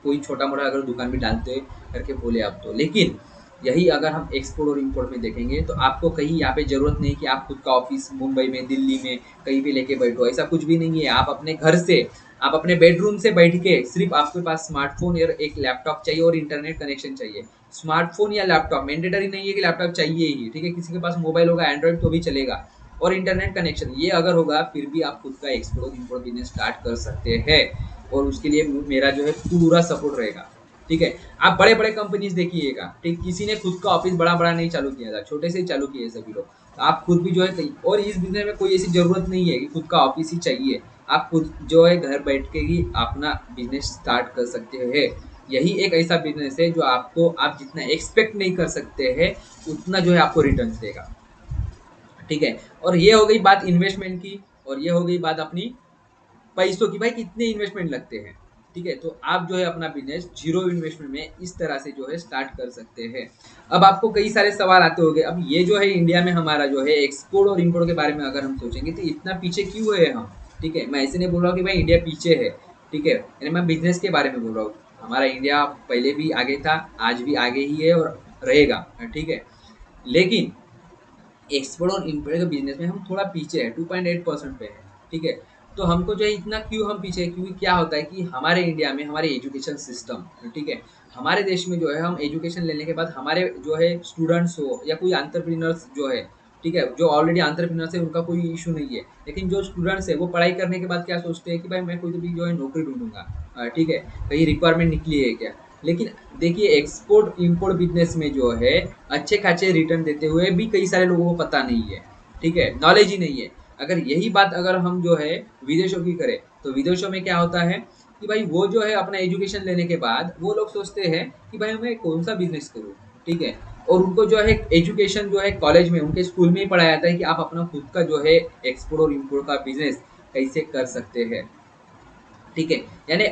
कोई छोटा मोटा अगर दुकान भी डालते करके बोले आप तो। लेकिन यही अगर हम एक्सपोर्ट और इम्पोर्ट में देखेंगे, तो आपको कहीं यहाँ पे जरूरत नहीं कि आप खुद का ऑफिस मुंबई में, दिल्ली में कहीं भी लेके बैठो, ऐसा कुछ भी नहीं है। आप अपने घर से, आप अपने बेडरूम से बैठ के, सिर्फ आपके पास स्मार्टफोन और एक लैपटॉप चाहिए और इंटरनेट कनेक्शन चाहिए। स्मार्टफोन या लैपटॉप, मैंडेटरी नहीं है कि लैपटॉप चाहिए ही, ठीक है। किसी के पास मोबाइल होगा, एंड्रॉइड, तो भी चलेगा, और इंटरनेट कनेक्शन ये अगर होगा, फिर भी आप खुद का एक्सपोर्ट और इम्पोर्ट बिजनेस स्टार्ट कर सकते हैं। और उसके लिए मेरा जो है पूरा सपोर्ट रहेगा, ठीक है। आप बड़े बड़े कंपनीज देखिएगा, ठीक, किसी ने खुद का ऑफिस बड़ा बड़ा नहीं चालू किया था, छोटे से ही चालू किए सभी लोग। तो आप खुद भी जो है कहीं, और इस बिजनेस में कोई ऐसी जरूरत नहीं है कि खुद का ऑफिस ही चाहिए। आप खुद जो है घर बैठ के ही अपना बिजनेस स्टार्ट कर सकते हैं। यही एक ऐसा बिजनेस है जो आपको, आप जितना एक्सपेक्ट नहीं कर सकते हैं, उतना जो है आपको रिटर्न देगा, ठीक है। और ये हो गई बात इन्वेस्टमेंट की, और ये हो गई बात अपनी पैसों की, भाई कितने इन्वेस्टमेंट लगते हैं, ठीक है। तो आप जो है अपना बिजनेस जीरो इन्वेस्टमेंट में इस तरह से जो है स्टार्ट कर सकते हैं। अब आपको कई सारे सवाल आते होंगे, अब ये जो है इंडिया में हमारा जो है एक्सपोर्ट और इम्पोर्ट के बारे में अगर हम सोचेंगे, तो इतना पीछे क्यों है हम, ठीक है। मैं ऐसे नहीं बोल रहा हूँ कि भाई इंडिया पीछे है, ठीक है, यानी मैं बिजनेस के बारे में बोल रहा हूँ। हमारा इंडिया पहले भी आगे था, आज भी आगे ही है और रहेगा, ठीक है। लेकिन एक्सपोर्ट और इम्पोर्ट के बिजनेस में हम थोड़ा पीछे है, 2.8% पे है, ठीक है। तो हमको जो है इतना क्यों हम पीछे है, क्योंकि क्या होता है कि हमारे इंडिया में हमारे एजुकेशन सिस्टम, ठीक है, हमारे देश में जो है हम एजुकेशन लेने के बाद हमारे जो है स्टूडेंट्स हो या कोई एंटरप्रेन्योर्स जो है, ठीक है, जो ऑलरेडी एंटरप्रेन्योर्स है उनका कोई इशू नहीं है। लेकिन जो स्टूडेंट्स है वो पढ़ाई करने के बाद क्या सोचते हैं कि भाई मैं कोई तो भी जो है नौकरी ढूंढूंगा, ठीक है, कहीं रिक्वायरमेंट निकली है क्या। लेकिन देखिए एक्सपोर्ट इम्पोर्ट बिजनेस में जो है अच्छे खासे रिटर्न देते हुए भी कई सारे लोगों को पता नहीं है, ठीक है, नॉलेज ही नहीं है। अगर यही बात अगर हम जो है विदेशों की करें, तो विदेशों में क्या होता है कि भाई वो जो है अपना एजुकेशन लेने के बाद वो लोग सोचते हैं कि भाई मैं कौन सा बिजनेस करूँ, ठीक है। और उनको जो है एजुकेशन जो है कॉलेज में, उनके स्कूल में ही पढ़ाया जाता है कि आप अपना खुद का जो है एक्सपोर्ट और इम्पोर्ट का बिजनेस कैसे कर सकते हैं, ठीक है। यानी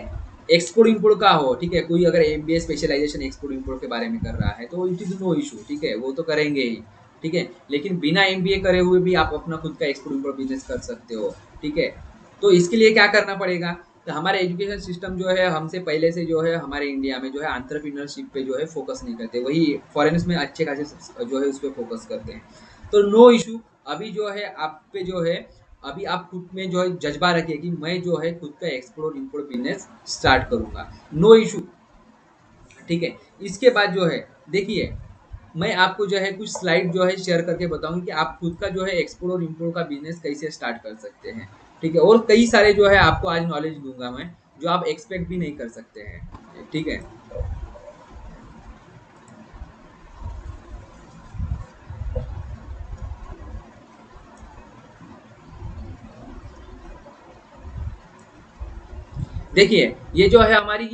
एक्सपोर्ट इम्पोर्ट का हो, ठीक है, कोई अगर एमबीए स्पेशलाइजेशन एक्सपोर्ट इम्पोर्ट के बारे में कर रहा है, तो इट इज नो इशू, ठीक है, वो तो करेंगे ही, ठीक है। लेकिन बिना एमबीए करे हुए भी आप अपना खुद का एक्सपोर्ट इम्पोर्ट बिजनेस कर सकते हो, ठीक है। तो इसके लिए क्या करना पड़ेगा, तो हमारे एजुकेशन सिस्टम जो है हमसे पहले से जो है हमारे इंडिया में जो है एंटरप्रेन्योरशिप पे जो है फोकस नहीं करते, वही फॉरेनर्स में अच्छे खासे जो है उस पर फोकस करते हैं। तो नो इशू, अभी जो है आप पे जो है, अभी आप खुद में जो है जज्बा रखिए कि मैं जो है खुद का एक्सपोर्ट और इम्पोर्ट बिजनेस स्टार्ट करूंगा, नो इशू, ठीक है। इसके बाद जो है देखिए, मैं आपको जो है कुछ स्लाइड जो है शेयर करके बताऊंगी कि आप खुद का जो है एक्सपोर्ट और इम्पोर्ट का बिजनेस कैसे स्टार्ट कर सकते हैं, ठीक है। और कई सारे जो है आपको आज नॉलेज दूंगा मैं, जो आप एक्सपेक्ट भी नहीं कर सकते हैं, ठीक है। देखिए ये जो है हमारी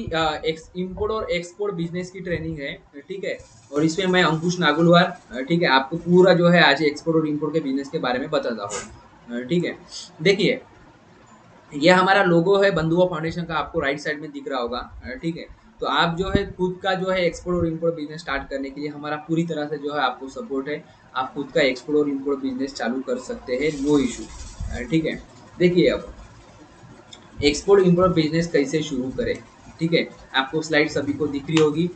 इम्पोर्ट और एक्सपोर्ट बिजनेस की ट्रेनिंग है, ठीक है। और इसमें मैं अंकुश नागुलवार, ठीक है, आपको पूरा जो है आज एक्सपोर्ट और इम्पोर्ट के बिजनेस के बारे में बताता हूँ, ठीक है। देखिए ये हमारा लोगो है बंधुआ फाउंडेशन का, आपको राइट साइड में दिख रहा होगा, ठीक है। तो आप जो है खुद का जो है एक्सपोर्ट और इम्पोर्ट बिजनेस स्टार्ट करने के लिए हमारा पूरी तरह से जो है आपको सपोर्ट है। आप खुद का एक्सपोर्ट और इम्पोर्ट बिजनेस चालू कर सकते हैं, नो इशू, ठीक है। देखिए अब एक्सपोर्ट इम्पोर्ट बिजनेस कैसे शुरू करें, ठीक है। आपको स्लाइड सभी को दिख रही होगी,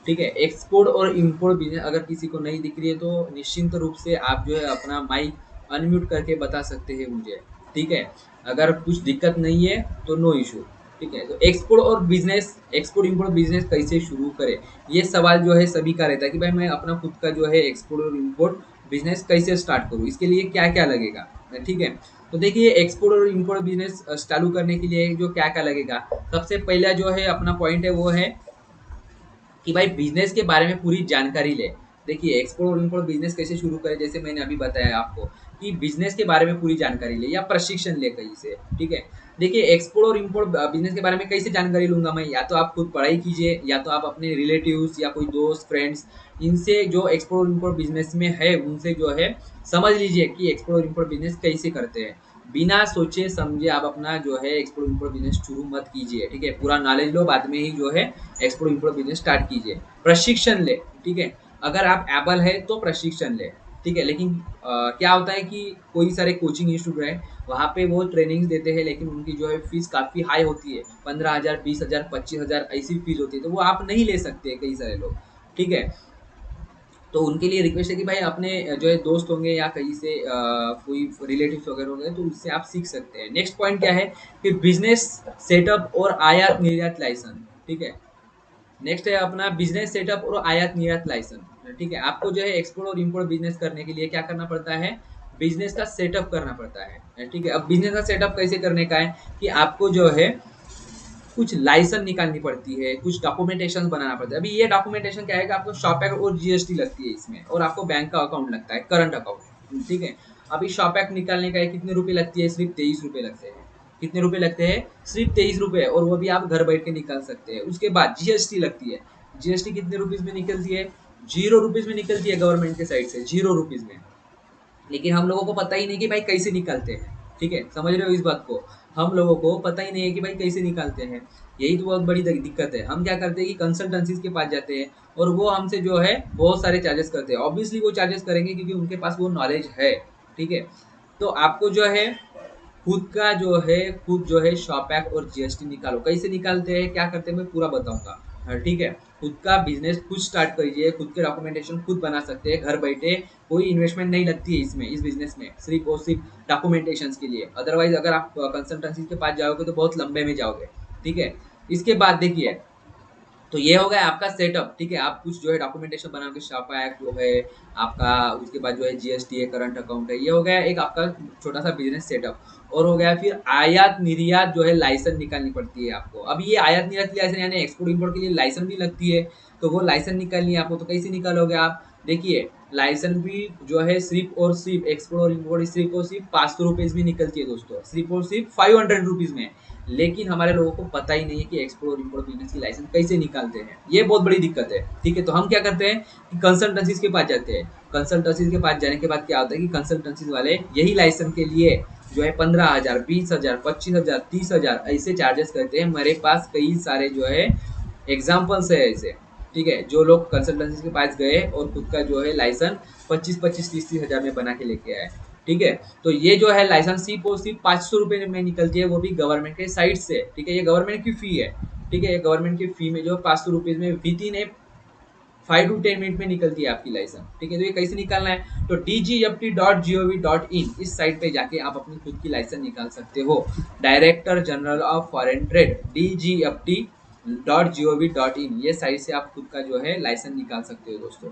ठीक है। एक्सपोर्ट और इम्पोर्ट बिजनेस अगर किसी को नहीं दिख रही है तो निश्चिंत रूप से आप जो है अपना माइक अनम्यूट करके बता सकते हैं मुझे, ठीक है। अगर कुछ दिक्कत नहीं है तो नो इशू, ठीक है। तो एक्सपोर्ट इम्पोर्ट बिजनेस कैसे शुरू करें, ये सवाल जो है सभी का रहता है कि भाई मैं अपना खुद का जो है एक्सपोर्ट और इम्पोर्ट बिजनेस कैसे स्टार्ट करूँ, इसके लिए क्या क्या लगेगा, ठीक है। तो देखिए एक्सपोर्ट और इम्पोर्ट बिजनेस चालू करने के लिए जो क्या क्या लगेगा, सबसे पहला जो है अपना पॉइंट है वो है कि भाई बिजनेस के बारे में पूरी जानकारी ले। देखिए एक्सपोर्ट और इम्पोर्ट बिजनेस कैसे शुरू करें, जैसे मैंने अभी बताया आपको कि बिजनेस के बारे में पूरी जानकारी ले या प्रशिक्षण ले कहीं से, ठीक है। देखिए एक्सपोर्ट और इम्पोर्ट बिजनेस के बारे में कैसे जानकारी लूंगा मैं, या तो आप खुद पढ़ाई कीजिए या तो आप अपने रिलेटिव्स या कोई दोस्त फ्रेंड्स इनसे जो एक्सपोर्ट और इम्पोर्ट बिजनेस में है उनसे जो है समझ लीजिए कि एक्सपोर्ट और इम्पोर्ट बिजनेस कैसे करते हैं। बिना सोचे समझे आप अपना जो है एक्सपोर्ट इम्पोर्ट बिजनेस शुरू मत कीजिए, ठीक है। पूरा नॉलेज लो, बाद में ही जो है एक्सपोर्ट इम्पोर्ट बिजनेस स्टार्ट कीजिए। प्रशिक्षण ले, ठीक है। अगर आप एबल है तो प्रशिक्षण ले, ठीक है। लेकिन क्या होता है कि कोई सारे कोचिंग इंस्टीट्यूट है, वहाँ पे वो ट्रेनिंग्स देते हैं लेकिन उनकी जो है फीस काफ़ी हाई होती है, 15,000 20,000 25,000 ऐसी फीस होती है, तो वो आप नहीं ले सकते कई सारे लोग, ठीक है। तो उनके लिए रिक्वेस्ट है कि भाई अपने जो है दोस्त होंगे या कहीं से कोई रिलेटिव्स वगैरह होंगे तो उससे आप सीख सकते हैं। नेक्स्ट पॉइंट क्या है कि बिजनेस सेटअप और आयात निर्यात लाइसेंस, ठीक है। नेक्स्ट है अपना बिजनेस सेटअप और आयात निर्यात लाइसेंस, ठीक है। आपको जो है एक्सपोर्ट और इम्पोर्ट बिजनेस करने के लिए क्या करना पड़ता है, बिजनेस का सेटअप करना पड़ता है, ठीक है। अब बिजनेस का सेटअप कैसे करने का है कि आपको जो है कुछ लाइसेंस निकालनी पड़ती है, कुछ डॉक्यूमेंटेशन बनाना पड़ता है। अभी ये डॉक्यूमेंटेशन क्या है कि आपको शॉप और जीएसटी लगती है इसमें, और आपको बैंक का अकाउंट लगता है, करंट अकाउंट, ठीक है। अभी शॉप निकालने का कितने रुपए लगती है, सिर्फ 23 रुपए लगते हैं। कितने रुपए लगते हैं, सिर्फ 23 रुपए, और वो भी आप घर बैठ के निकाल सकते हैं। उसके बाद जीएसटी लगती है, जीएसटी कितने रुपीज में निकलती है, 0 रुपीज में निकलती है गवर्नमेंट के साइड से, 0 रुपीज में। लेकिन हम लोगों को पता ही नहीं कि भाई कैसे निकालते हैं, ठीक है, समझ रहे हो इस बात को। हम लोगों को पता ही नहीं है कि भाई कैसे निकालते हैं। यही तो बहुत बड़ी दिक्कत है। हम क्या करते हैं कि कंसल्टेंसीज के पास जाते हैं और वो हमसे जो है बहुत सारे चार्जेस करते हैं। ऑब्वियसली वो चार्जेस करेंगे क्योंकि उनके पास वो नॉलेज है, ठीक है। तो आपको जो है खुद जो है शॉपैक और जीएसटी निकालो। कैसे निकालते हैं, क्या करते हैं, मैं पूरा बताऊंगा, हाँ, ठीक है। खुद का बिजनेस खुद स्टार्ट करिए, खुद के डॉक्यूमेंटेशन खुद बना सकते हैं घर बैठे। कोई इन्वेस्टमेंट नहीं लगती है इसमें, इस बिजनेस में सिर्फ और सिर्फ डॉक्यूमेंटेशन के लिए। अदरवाइज अगर आप कंसल्टेंसी के पास जाओगे तो बहुत लंबे में जाओगे, ठीक है। इसके बाद देखिए, तो ये हो गया आपका सेटअप, ठीक है। आप कुछ जो है डॉक्यूमेंटेशन बना के छापा है जो है आपका, उसके बाद जो है जीएसटी है, करंट अकाउंट है, ये हो गया एक आपका छोटा सा बिजनेस सेटअप। और हो गया फिर आयात निर्यात जो है लाइसेंस निकालनी पड़ती है आपको। अब ये आयात निर्यात लाइसेंस यानी एक्सपोर्ट इम्पोर्ट के लिए लाइसेंस भी लगती है, तो वो लाइसेंस निकालनी है आपको। तो कैसे निकालोगे आप, देखिए लाइसेंस भी जो है सिर्फ और सिर्फ एक्सपोर्ट और इम्पोर्ट सिर्फ और सिर्फ 500 रुपीज में निकलती है दोस्तों, सिर्फ और सिर्फ 500 रुपीज में। लेकिन हमारे लोगों को पता ही नहीं है कि एक्सपोर्ट और इम्पोर्ट बिजनेस की लाइसेंस कैसे निकालते हैं, ये बहुत बड़ी दिक्कत है, ठीक है। तो हम क्या करते हैं कि कंसल्टेंसीज के पास जाते हैं। कंसल्टेंसीज के पास जाने के बाद क्या होता है कि कंसल्टेंसीज वाले यही लाइसेंस के लिए जो है 15,000 20,000 25,000 30,000 ऐसे चार्जेस करते हैं। मेरे पास कई सारे जो है एग्जाम्पल्स है ऐसे, ठीक है, जो लोग कंसल्टेंसी के पास गए और खुद का जो है लाइसेंस 25-25 30-30 हजार में बना के लेके आए, ठीक है। तो ये जो है लाइसेंस सिर्फ और सिर्फ 500 रुपये में निकलती है, वो भी गवर्नमेंट के साइड से, ठीक है। ये गवर्नमेंट की फी है, ठीक है। ये गवर्नमेंट की फी में जो 500 रुपीज में with in A 5 to 10 minute में निकलती है आपकी लाइसेंस, ठीक है। तो ये कैसे निकालना है, तो dgft.gov.in इस साइट पे जाके आप अपनी खुद की लाइसेंस निकाल सकते हो। Director general of foreign trade dgft.gov.in ये साइट से आप खुद का जो है लाइसेंस निकाल सकते हो दोस्तों,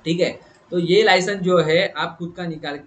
ठीक है। तो ये लाइसेंस जो है आप खुद निकाल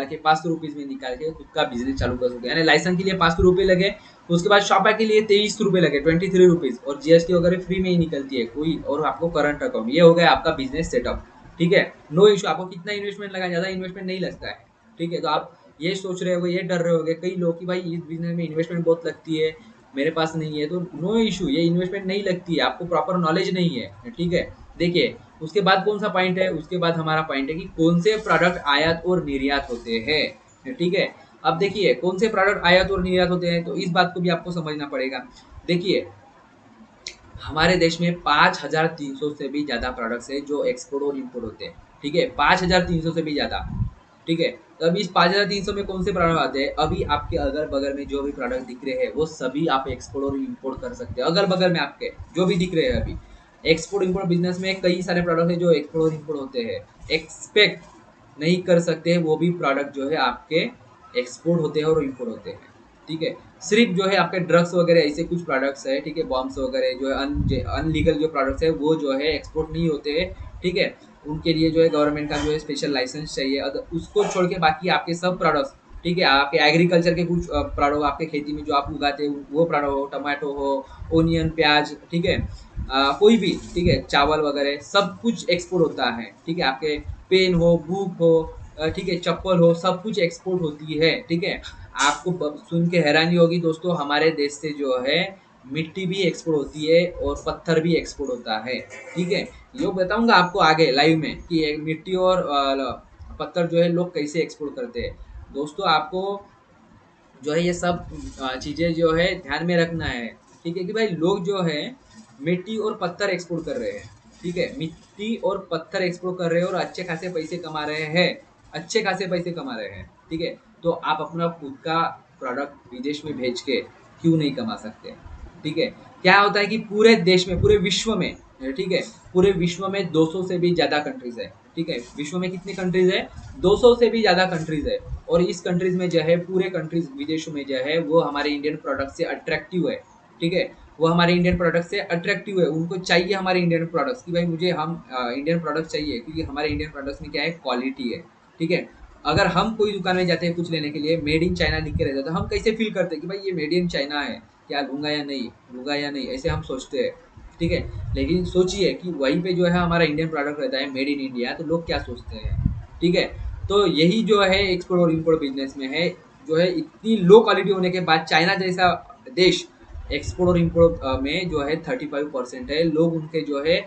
के 500 रुपीज में निकाल के खुद का बिजनेस चालू कर सकते हैं। यानी लाइसेंस के लिए 500 रुपये लगे, तो उसके बाद शॉपा के लिए 23 रुपये लगे, 23 रुपीज, और जीएसटी वगैरह फ्री में ही निकलती है कोई, और आपको करंट अकाउंट। ये हो गया आपका बिजनेस सेटअप, ठीक है। नो इशू, आपको कितना इन्वेस्टमेंट लगा, ज्यादा इन्वेस्टमेंट नहीं लगता है, ठीक है। तो आप ये सोच रहे हो, ये डर रहे होगे कई लोग कि भाई इस बिजनेस में इन्वेस्टमेंट बहुत लगती है, मेरे पास नहीं है, तो नो इशू, ये इन्वेस्टमेंट नहीं लगती है, आपको प्रॉपर नॉलेज नहीं है, ठीक है। देखिए उसके बाद कौन सा पॉइंट है, उसके बाद हमारा पॉइंट है कि कौन से प्रोडक्ट आयात और निर्यात होते हैं, ठीक है। अब देखिए कौन से प्रोडक्ट आयात और निर्यात होते हैं, तो इस बात को भी आपको समझना पड़ेगा। देखिए हमारे देश में 5,300 से भी ज्यादा प्रोडक्ट्स है जो एक्सपोर्ट और इम्पोर्ट होते हैं, ठीक है, 5,300 से भी ज्यादा। ठीक है। तो अभी इस 5300 में कौन से प्रोडक्ट आते हैं? अभी आपके अगल बगल में जो भी प्रोडक्ट दिख रहे हैं वो सभी आप एक्सपोर्ट और इम्पोर्ट कर सकते हैं। अगल बगल में आपके जो भी दिख रहे हैं अभी, एक्सपोर्ट इम्पोर्ट बिजनेस में कई सारे प्रोडक्ट है जो एक्सपोर्ट और इम्पोर्ट होते हैं। एक्सपेक्ट नहीं कर सकते हैं वो भी प्रोडक्ट जो है आपके एक्सपोर्ट होते हैं और इम्पोर्ट होते हैं। ठीक है। सिर्फ जो है आपके ड्रग्स वगैरह ऐसे कुछ प्रोडक्ट्स है, ठीक है, बॉम्ब्स वगैरह जो है अनलीगल जो प्रोडक्ट्स है वो जो है एक्सपोर्ट नहीं होते हैं। ठीक है। उनके लिए जो है गवर्नमेंट का जो है स्पेशल लाइसेंस चाहिए। अगर उसको छोड़ के बाकी आपके सब प्रोडक्ट्स, ठीक है, आपके एग्रीकल्चर के कुछ प्रोडक्ट आपके खेती में जो आप उगाते हैं वो प्रोडक्ट हो, टमाटो हो, ओनियन, प्याज, ठीक है, कोई भी, ठीक है, चावल वगैरह सब कुछ एक्सपोर्ट होता है। ठीक है। आपके पेन हो, बुक हो, ठीक है, चप्पल हो, सब कुछ एक्सपोर्ट होती है। ठीक है। आपको सुन के हैरानी होगी दोस्तों, हमारे देश से जो है मिट्टी भी एक्सपोर्ट होती है और पत्थर भी एक्सपोर्ट होता है। ठीक है। ये बताऊंगा आपको आगे लाइव में कि मिट्टी और पत्थर जो है लोग कैसे एक्सपोर्ट करते हैं। दोस्तों आपको जो है ये सब चीज़ें जो है ध्यान में रखना है। ठीक है कि भाई लोग जो है मिट्टी और पत्थर एक्सपोर्ट कर रहे हैं। ठीक है। मिट्टी और पत्थर एक्सपोर्ट कर रहे हैं और अच्छे खासे पैसे कमा रहे हैं। अच्छे खासे पैसे कमा रहे हैं। ठीक है। तो आप अपना खुद का प्रोडक्ट विदेश में भेज के क्यों नहीं कमा सकते? ठीक है। क्या होता है कि पूरे देश में, पूरे विश्व में, ठीक है, पूरे विश्व में 200 से भी ज़्यादा कंट्रीज है। ठीक है। विश्व में कितनी कंट्रीज है? 200 से भी ज़्यादा कंट्रीज है। और इस कंट्रीज में जो है पूरे कंट्रीज विदेशों में जो है वो हमारे इंडियन प्रोडक्ट से अट्रैक्टिव है। ठीक है। वो हमारे इंडियन प्रोडक्ट से अट्रैक्टिव है। उनको चाहिए हमारे इंडियन प्रोडक्ट्स कि भाई मुझे हम इंडियन प्रोडक्ट चाहिए, क्योंकि हमारे इंडियन प्रोडक्ट्स में क्या है, क्वालिटी है। ठीक है। अगर हम कोई दुकान में जाते हैं कुछ लेने के लिए, मेड इन चाइना लिख के रहता है, तो हम कैसे फील करते हैं कि भाई ये मेड इन चाइना है, क्या लूँगा या नहीं, लूँगा या नहीं, ऐसे हम सोचते हैं। ठीक है। लेकिन सोचिए कि वहीं पे जो है हमारा इंडियन प्रोडक्ट रहता है मेड इन इंडिया, तो लोग क्या सोचते हैं? ठीक है। तो यही जो है एक्सपोर्ट और इम्पोर्ट बिजनेस में है, जो है इतनी लो क्वालिटी होने के बाद चाइना जैसा देश एक्सपोर्ट और इम्पोर्ट में जो है 35% है लोग उनके जो है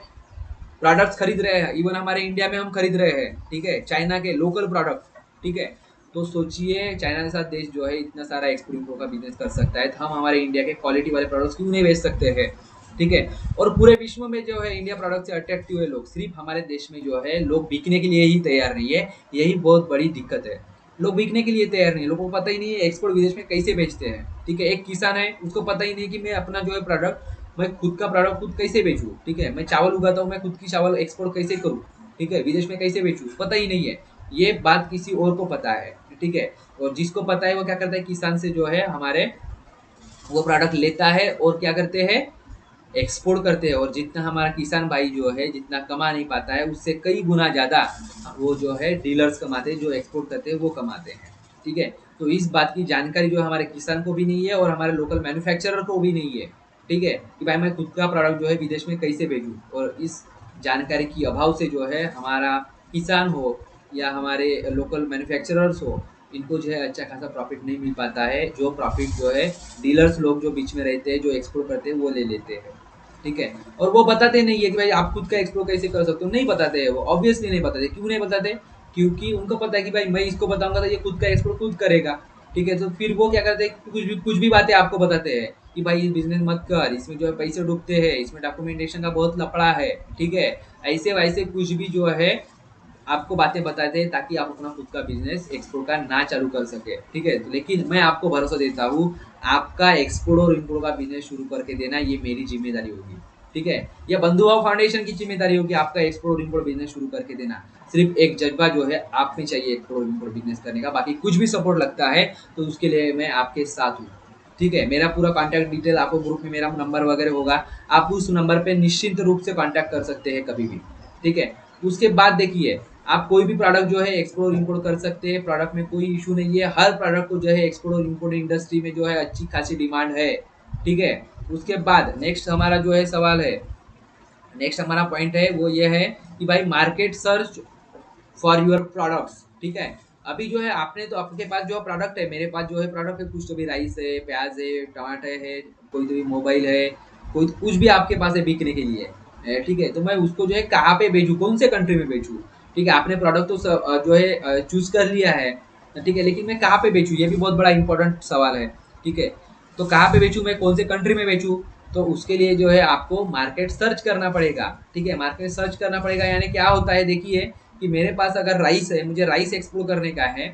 प्रोडक्ट्स खरीद रहे हैं। इवन हमारे इंडिया में हम खरीद रहे हैं, ठीक है, चाइना के लोकल प्रोडक्ट। ठीक है। तो सोचिए चाइना जैसा देश जो है इतना सारा एक्सपोर्ट इम्पोर्ट का बिजनेस कर सकता है, तो हम हमारे इंडिया के क्वालिटी वाले प्रोडक्ट्स क्यों नहीं बेच सकते हैं? ठीक है। और पूरे विश्व में जो है इंडिया प्रोडक्ट से अट्रैक्टिव है लोग, सिर्फ हमारे देश में जो है लोग बिकने के लिए ही तैयार नहीं है। यही बहुत बड़ी दिक्कत है। लोग बिकने के लिए तैयार नहीं है। लोगों को पता ही नहीं है एक्सपोर्ट विदेश में कैसे बेचते हैं। ठीक है। एक किसान है, उसको पता ही नहीं कि मैं अपना जो है प्रोडक्ट, मैं खुद का प्रोडक्ट खुद कैसे बेचूँ। ठीक है। मैं चावल उगाता हूँ, मैं खुद की चावल एक्सपोर्ट कैसे करूँ? ठीक है। विदेश में कैसे बेचूँ, पता ही नहीं है। ये बात किसी और को पता है। ठीक है। और जिसको पता है वो क्या करता है, किसान से जो है हमारे वो प्रोडक्ट लेता है और क्या करते हैं, एक्सपोर्ट करते हैं। और जितना हमारा किसान भाई जो है जितना कमा नहीं पाता है, उससे कई गुना ज़्यादा वो जो है डीलर्स कमाते हैं, जो एक्सपोर्ट करते हैं वो कमाते हैं। ठीक है। तो इस बात की जानकारी जो हमारे किसान को भी नहीं है और हमारे लोकल मैन्युफैक्चरर को भी नहीं है। ठीक है, कि भाई मैं खुद का प्रोडक्ट जो है विदेश में कैसे भेजूँ। और इस जानकारी की अभाव से जो है हमारा किसान हो या हमारे लोकल मैन्युफैक्चरर्स हो, इनको जो है अच्छा खासा प्रॉफिट नहीं मिल पाता है। जो प्रॉफिट जो है डीलर्स लोग जो बीच में रहते हैं, जो एक्सपोर्ट करते हैं, वो ले लेते हैं। ठीक है। और वो बताते नहीं है कि भाई आप खुद का एक्सप्लोर कैसे कर सकते हो, नहीं बताते हैं वो, ऑब्वियसली नहीं बताते। क्यों नहीं बताते? क्योंकि उनको पता है कि भाई मैं इसको बताऊंगा तो ये खुद का एक्सप्लोर खुद करेगा। ठीक है। तो फिर वो क्या करते हैं, कुछ भी बातें आपको बताते हैं कि भाई ये बिजनेस मत कर, इसमें जो है पैसे डूबते हैं, इसमें डॉक्यूमेंटेशन का बहुत लफड़ा है। ठीक है। ऐसे वैसे कुछ भी जो है आपको बातें बताते हैं ताकि आप अपना खुद का बिजनेस एक्सपोर्ट का ना चालू कर सके। ठीक है। तो लेकिन मैं आपको भरोसा देता हूँ, आपका एक्सपोर्ट और इम्पोर्ट का बिजनेस शुरू करके देना ये मेरी जिम्मेदारी होगी। ठीक है। या बंधुभाव फाउंडेशन की जिम्मेदारी होगी आपका एक्सपोर्ट और इम्पोर्ट बिजनेस शुरू करके देना। सिर्फ एक जज्बा जो है आप में चाहिए एक्सपोर्ट और इम्पोर्ट बिजनेस करने का, बाकी कुछ भी सपोर्ट लगता है तो उसके लिए मैं आपके साथ हूँ। ठीक है। मेरा पूरा कॉन्टैक्ट डिटेल आपको ग्रुप में मेरा नंबर वगैरह होगा, आप उस नंबर पे निश्चिंत रूप से कॉन्टैक्ट कर सकते हैं कभी भी। ठीक है। उसके बाद देखिए, आप कोई भी प्रोडक्ट जो है एक्सपोर्ट और इम्पोर्ट कर सकते हैं। प्रोडक्ट में कोई इशू नहीं है। हर प्रोडक्ट को जो है एक्सपोर्ट और इम्पोर्ट इंडस्ट्री में जो है अच्छी खासी डिमांड है। ठीक है। उसके बाद नेक्स्ट हमारा जो है सवाल है, नेक्स्ट हमारा पॉइंट है वो ये है कि भाई market search for your products. ठीक है। अभी जो है आपने तो आपके पास जो प्रोडक्ट है, मेरे पास जो है प्रोडक्ट है, कुछ तो भी राइस है, प्याज है, टमाटर है, कोई तो भी मोबाइल है, कोई कुछ भी आपके पास है बिकने के लिए। ठीक है। तो मैं उसको जो है कहाँ पे बेचूँ, कौन से कंट्री में बेचूँ? ठीक है। आपने प्रोडक्ट तो जो है चूज कर लिया है। ठीक है। लेकिन मैं कहाँ पे बेचूँ, ये भी बहुत बड़ा इंपॉर्टेंट सवाल है। ठीक है। तो कहाँ पे बेचूँ, मैं कौन से कंट्री में बेचूँ? तो उसके लिए जो है आपको मार्केट सर्च करना पड़ेगा। ठीक है। मार्केट सर्च करना पड़ेगा, यानी क्या होता है देखिए कि मेरे पास अगर राइस है, मुझे राइस एक्सपोर्ट करने का है,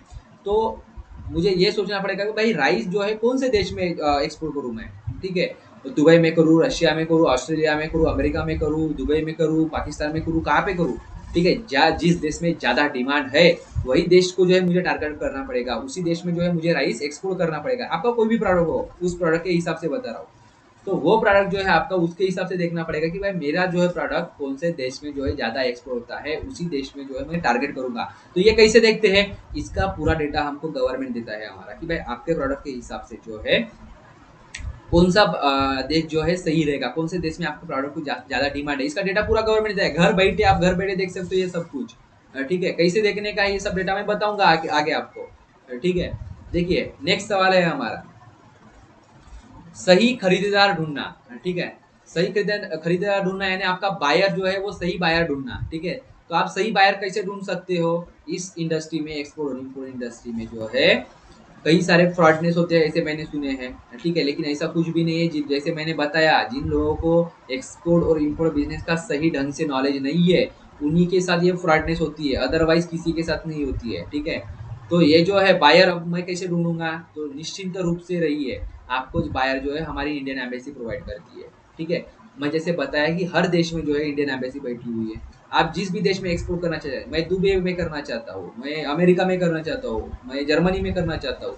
तो मुझे ये सोचना पड़ेगा कि भाई राइस जो है कौन से देश में एक्सपोर्ट करूँ मैं, ठीक है। तो दुबई में करूँ, रशिया में करूँ, ऑस्ट्रेलिया में करूँ, अमेरिका में करूँ, दुबई में करूँ, पाकिस्तान में करूँ, कहाँ पे करूँ, ठीक है। जिस देश में ज़्यादा डिमांड है वही देश को जो है मुझे टारगेट करना पड़ेगा, उसी देश में जो है मुझे राइस एक्सपोर्ट करना पड़ेगा। आपका कोई भी प्रोडक्ट हो, उस प्रोडक्ट के हिसाब से बता रहा हूँ। तो वो प्रोडक्ट जो है आपका उसके हिसाब से देखना पड़ेगा कि भाई मेरा जो है प्रोडक्ट कौन से देश में जो है ज़्यादा एक्सपोर्ट होता है, उसी देश में जो है मैं टारगेट करूंगा। तो ये कैसे देखते हैं, इसका पूरा डेटा हमको गवर्नमेंट देता है हमारा, कि भाई आपके प्रोडक्ट के हिसाब से जो है कौन सा देश जो है सही रहेगा, कौन से देश में आपके प्रोडक्ट को ज़्यादा डिमांड है, इसका डेटा पूरा गवर्नमेंट देता है। घर बैठे आप घर बैठे देख सकते हो ये सब कुछ, ठीक है। कैसे देखने का है ये सब डेटा मैं बताऊंगा आगे आपको, ठीक है। देखिए नेक्स्ट सवाल है हमारा, सही खरीदार ढूंढना, ठीक है। सही खरीदार ढूंढना यानी आपका बायर जो है वो सही बायर ढूंढना, ठीक है। तो आप सही बायर कैसे ढूंढ सकते हो, इस इंडस्ट्री में, एक्सपोर्ट और इम्पोर्ट इंडस्ट्री में जो है कई सारे फ्रॉडनेस होते हैं, ऐसे मैंने सुने हैं, ठीक है। लेकिन ऐसा कुछ भी नहीं है, जैसे मैंने बताया, जिन लोगों को एक्सपोर्ट और इम्पोर्ट बिजनेस का सही ढंग से नॉलेज नहीं है उन्हीं के साथ ये फ्रॉडनेस होती है, अदरवाइज किसी के साथ नहीं होती है, ठीक है। तो ये जो है बायर अब मैं कैसे ढूंढूंगा, तो निश्चिंत रूप से रहिए, आपको बायर जो है हमारी इंडियन एम्बेसी प्रोवाइड करती है, ठीक है। मैं जैसे बताया कि हर देश में जो है इंडियन एम्बेसी बैठी हुई है। आप जिस भी देश में एक्सपोर्ट करना चाहते हैं, मैं दुबई में करना चाहता हूँ, मैं अमेरिका में करना चाहता हूँ, मैं जर्मनी में करना चाहता हूँ,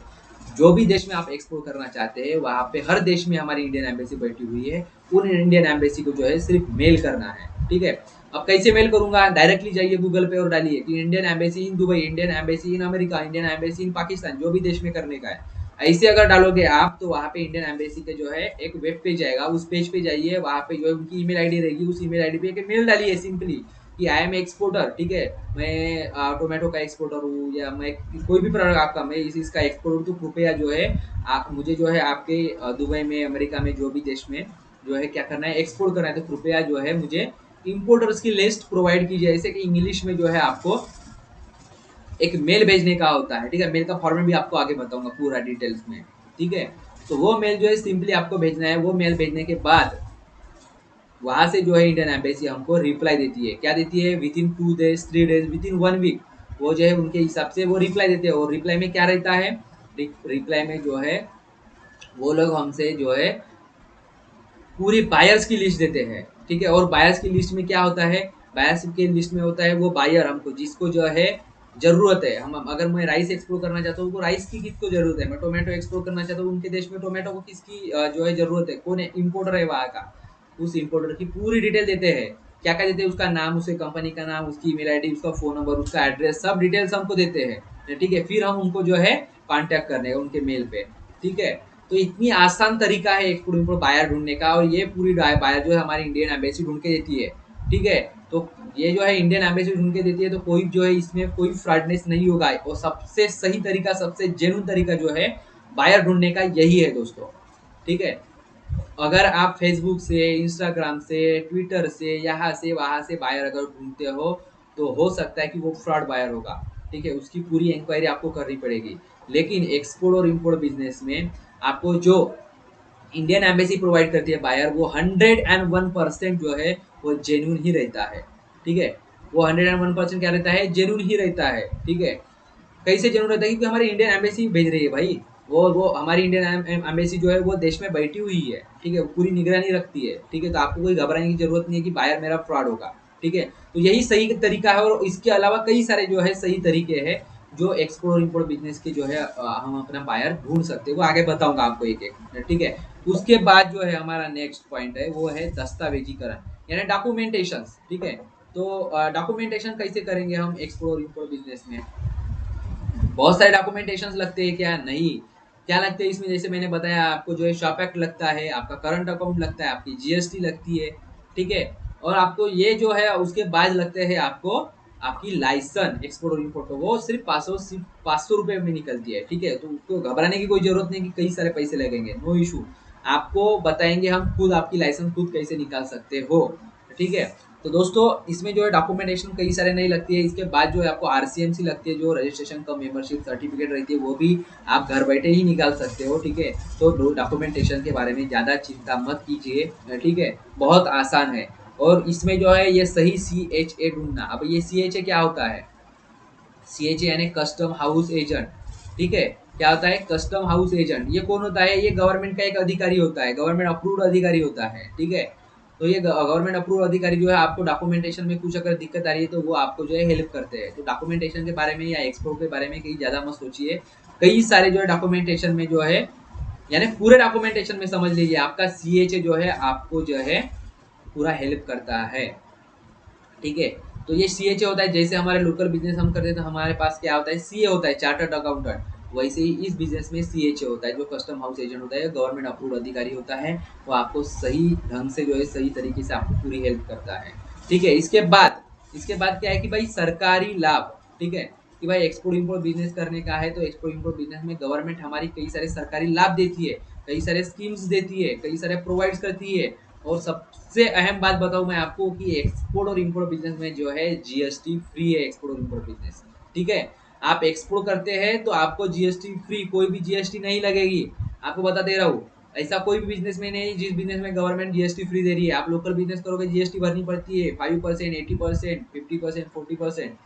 जो भी देश में आप एक्सपोर्ट करना चाहते हैं वहाँ पे हर देश में हमारी इंडियन एम्बेसी बैठी हुई है। उन इंडियन एम्बेसी को जो है सिर्फ मेल करना है, ठीक है। अब कैसे मेल करूंगा, डायरेक्टली जाइए गूगल पे और डालिए कि Indian embassy in Dubai, Indian embassy in America, Indian embassy in Pakistan, जो भी देश में करने का है। ऐसे अगर डालोगे आप तो वहाँ पे इंडियन एम्बेसी के जो है एक वेब पेज आएगा, उस पेज पे जाइए, वहाँ पे जो है उनकी ईमेल आईडी रहेगी, उस ईमेल आईडी पे एक मेल डालिए सिंपली कि आई एम एक्सपोर्टर, ठीक है। मैं टोमेटो का एक्सपोर्टर हूँ, या मैं कोई भी प्रोडक्ट आपका, मैं इस इसका एक्सपोर्टर हूँ, तो कृपया जो है आप मुझे जो है आपके दुबई में, अमेरिका में, जो भी देश में जो है क्या करना है, एक्सपोर्ट करना है, तो कृपया जो है मुझे इम्पोर्टर्स की लिस्ट प्रोवाइड कीजिए। जैसे कि इंग्लिश में जो है आपको एक मेल भेजने का होता है, ठीक है। मेल का फॉर्मेट भी आपको आगे बताऊंगा पूरा डिटेल्स में, ठीक है। तो वो मेल जो है सिंपली आपको भेजना है। वो मेल भेजने के बाद वहां से जो है इंडियन एम्बेसी हमको रिप्लाई देती है, क्या देती है, with in 2 days, 3 days, with in 1 week, वो जो है उनके हिसाब से वो रिप्लाई देते हैं। और रिप्लाई में क्या रहता है, रिप्लाई में जो है वो लोग हमसे जो है पूरी बायर्स की लिस्ट देते हैं, ठीक है। और बायर्स की लिस्ट में क्या होता है, बायर्स की लिस्ट में होता है वो बायर हमको जिसको जो है जरूरत है। हम अगर मैं राइस एक्सपोर्ट करना चाहता हूँ तो राइस की किसको जरूरत है, मैं टोमेटो एक्सपोर्ट करना चाहता हूँ उनके देश में टोमेटो को किसकी जो है जरूरत है, कौन इम्पोर्टर है वहाँ का, उस इम्पोर्टर की पूरी डिटेल देते हैं। क्या क्या देते हैं, उसका नाम, उसके कंपनी का नाम, उसकी ईमेल आईडी, उसका फोन नंबर, उसका एड्रेस, सब डिटेल्स हमको देते हैं, ठीक है। फिर हम उनको जो है कांटेक्ट करने का उनके मेल पे, ठीक है। तो इतनी आसान तरीका है एक्सपोर्ट इम्पोर्ट बायर ढूंढने का, और ये पूरी बायर जो है हमारी इंडियन एम्बेसी ढूंढ के देती है, ठीक है। तो ये जो है इंडियन एम्बेसी ढूंढ के देती है, तो कोई जो है इसमें कोई फ्रॉडनेस नहीं होगा। और सबसे सही तरीका, सबसे जेन्युइन तरीका जो है बायर ढूंढने का यही है दोस्तों, ठीक है। अगर आप फेसबुक से, इंस्टाग्राम से, ट्विटर से, यहाँ से वहाँ से बायर अगर ढूंढते हो तो हो सकता है कि वो फ्रॉड बायर होगा, ठीक है। उसकी पूरी इंक्वायरी आपको करनी पड़ेगी। लेकिन एक्सपोर्ट और इम्पोर्ट बिजनेस में आपको जो इंडियन एम्बेसी प्रोवाइड करती है बायर, वो 101% जो है वो जेन्यून ही रहता है, ठीक है। वो 101% क्या रहता है, जेन्यून ही रहता है, ठीक है। कैसे जेन्यून रहता है, क्योंकि हमारी इंडियन एम्बेसी भेज रही है भाई, वो हमारी इंडियन एम्बेसी जो है वो देश में बैठी हुई है, ठीक है। पूरी निगरानी रखती है, ठीक है। तो आपको कोई घबराने की जरूरत नहीं है कि बायर मेरा फ्रॉड होगा, ठीक है। तो यही सही तरीका है, और इसके अलावा कई सारे जो है सही तरीके हैं जो एक्सपोर्ट और इम्पोर्ट बिजनेस के जो है हम अपना बायर ढूंढ सकते हैं, वो आगे बताऊंगा आपको एक एक, ठीक है। उसके बाद जो है हमारा नेक्स्ट पॉइंट है वो है दस्तावेजीकरण यानी डॉक्यूमेंटेशन, ठीक है। तो डॉक्यूमेंटेशन कैसे करेंगे हम एक्सपोर्ट और इम्पोर्ट बिजनेस में, बहुत सारे डॉक्यूमेंटेशन लगते हैं क्या, नहीं। क्या लगते हैं इसमें, जैसे मैंने बताया आपको जो है शॉप एक्ट लगता है, आपका करंट अकाउंट लगता है, आपकी जीएसटी लगती है, ठीक है। और आपको ये जो है उसके बाद लगते हैं आपको आपकी लाइसेंस एक्सपोर्ट और इम्पोर्ट, वो सिर्फ 500 रुपये में निकलती है, ठीक है। तो उसको घबराने की कोई जरूरत नहीं कि कई सारे पैसे लगेंगे, नो इशू। आपको बताएंगे हम खुद, आपकी लाइसेंस खुद कैसे निकाल सकते हो, ठीक है। तो दोस्तों इसमें जो है डॉक्यूमेंटेशन कई सारे नहीं लगती है। इसके बाद जो है आपको आरसीएमसी लगती है, जो रजिस्ट्रेशन का मेंबरशिप सर्टिफिकेट रहती है, वो भी आप घर बैठे ही निकाल सकते हो, ठीक है। तो डॉक्यूमेंटेशन के बारे में ज़्यादा चिंता मत कीजिए, ठीक है, बहुत आसान है। और इसमें जो है ये सही CHA ढूंढना। अब ये CHA क्या होता है? CHA यानी कस्टम हाउस एजेंट, ठीक है। क्या होता है कस्टम हाउस एजेंट? ये कौन होता है? ये गवर्नमेंट का एक अधिकारी होता है, गवर्नमेंट अप्रूव्ड अधिकारी होता है, ठीक है। तो ये गवर्नमेंट अप्रूव अधिकारी जो है आपको डॉक्यूमेंटेशन में कुछ अगर दिक्कत आ रही है तो वो आपको जो है हेल्प करते हैं। तो डॉक्यूमेंटेशन के बारे में या एक्सपोर्ट के बारे में कहीं ज़्यादा मत सोचिए। कई सारे जो है डॉक्यूमेंटेशन में जो है, यानी पूरे डॉक्यूमेंटेशन में समझ लीजिए आपका CHA जो है आपको जो है पूरा हेल्प करता है, ठीक है। तो ये CHA होता है। जैसे हमारे लोकल बिजनेस हम करते हैं तो हमारे पास क्या होता है, CA होता है, चार्टर्ड अकाउंटेंट। वैसे ही इस बिजनेस में CHA होता है, जो कस्टम हाउस एजेंट होता है, गवर्नमेंट अप्रूव्ड अधिकारी होता है। वो आपको सही ढंग से जो है सही तरीके से आपको पूरी हेल्प करता है, ठीक है। इसके बाद क्या है कि भाई सरकारी लाभ, ठीक है, कि भाई एक्सपोर्ट इम्पोर्ट बिजनेस करने का है तो एक्सपोर्ट इम्पोर्ट बिजनेस में गवर्नमेंट हमारी कई सारे सरकारी लाभ देती है, कई सारे स्कीम्स देती है, कई सारे प्रोवाइड्स करती है। और सबसे अहम बात बताऊं मैं आपको कि एक्सपोर्ट और इंपोर्ट बिजनेस में जो है GST फ्री है, एक्सपोर्ट और इंपोर्ट बिजनेस, ठीक है। आप एक्सपोर्ट करते हैं तो आपको GST फ्री, कोई भी GST नहीं लगेगी। आपको बता दे रहा हूँ, ऐसा कोई भी बिजनेस में नहीं जिस बिजनेस में गवर्नमेंट GST फ्री दे रही है। आप लोकल बिजनेस करोगे GST भरनी पड़ती है 5%, 80%, 50%, 40%।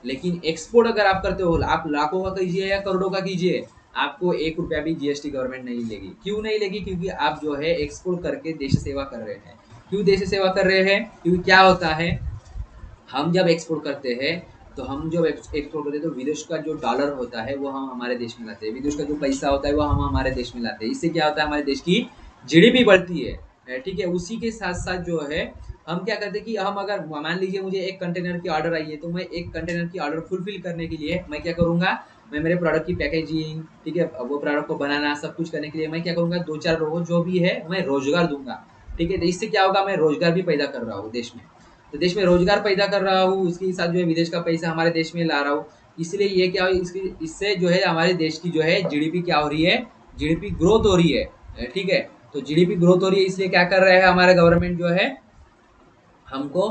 लेकिन एक्सपोर्ट अगर आप करते हो, आप लाखों का कीजिए या करोड़ों का कीजिए, आपको 1 रुपया भी GST गवर्नमेंट नहीं लेगी। क्यों नहीं लेगी? क्योंकि आप जो है एक्सपोर्ट करके देश सेवा कर रहे हैं। क्यों देश सेवा कर रहे हैं? क्योंकि क्या होता है, हम जब एक्सपोर्ट करते हैं तो हम जब एक्सपोर्ट करते हैं तो विदेश का जो डॉलर होता है वो हम हमारे देश में लाते हैं, विदेश का जो पैसा होता है वो हम हमारे देश में लाते हैं। इससे क्या होता है, हमारे देश की GDP बढ़ती है, ठीक है। उसी के साथ साथ जो है हम क्या करते हैं कि हम अगर मान लीजिए मुझे एक कंटेनर की ऑर्डर आई है तो मैं एक कंटेनर की ऑर्डर फुलफिल करने के लिए मैं क्या करूंगा, मैं मेरे प्रोडक्ट की पैकेजिंग, ठीक है, वो प्रोडक्ट को बनाना सब कुछ करने के लिए मैं क्या करूंगा, 2-4 लोगों जो भी है मैं रोजगार दूंगा, ठीक है। तो इससे क्या होगा, मैं रोजगार भी पैदा कर रहा हूँ देश में। तो देश में रोजगार पैदा कर रहा हूँ, उसके साथ जो है विदेश का पैसा हमारे देश में ला रहा हूँ। इसलिए ये क्या हो, इससे जो है हमारे देश की जो है GDP क्या हो रही है, GDP ग्रोथ हो रही है, ठीक है। तो GDP ग्रोथ हो रही है, इसलिए क्या कर रहा है हमारा गवर्नमेंट जो है हमको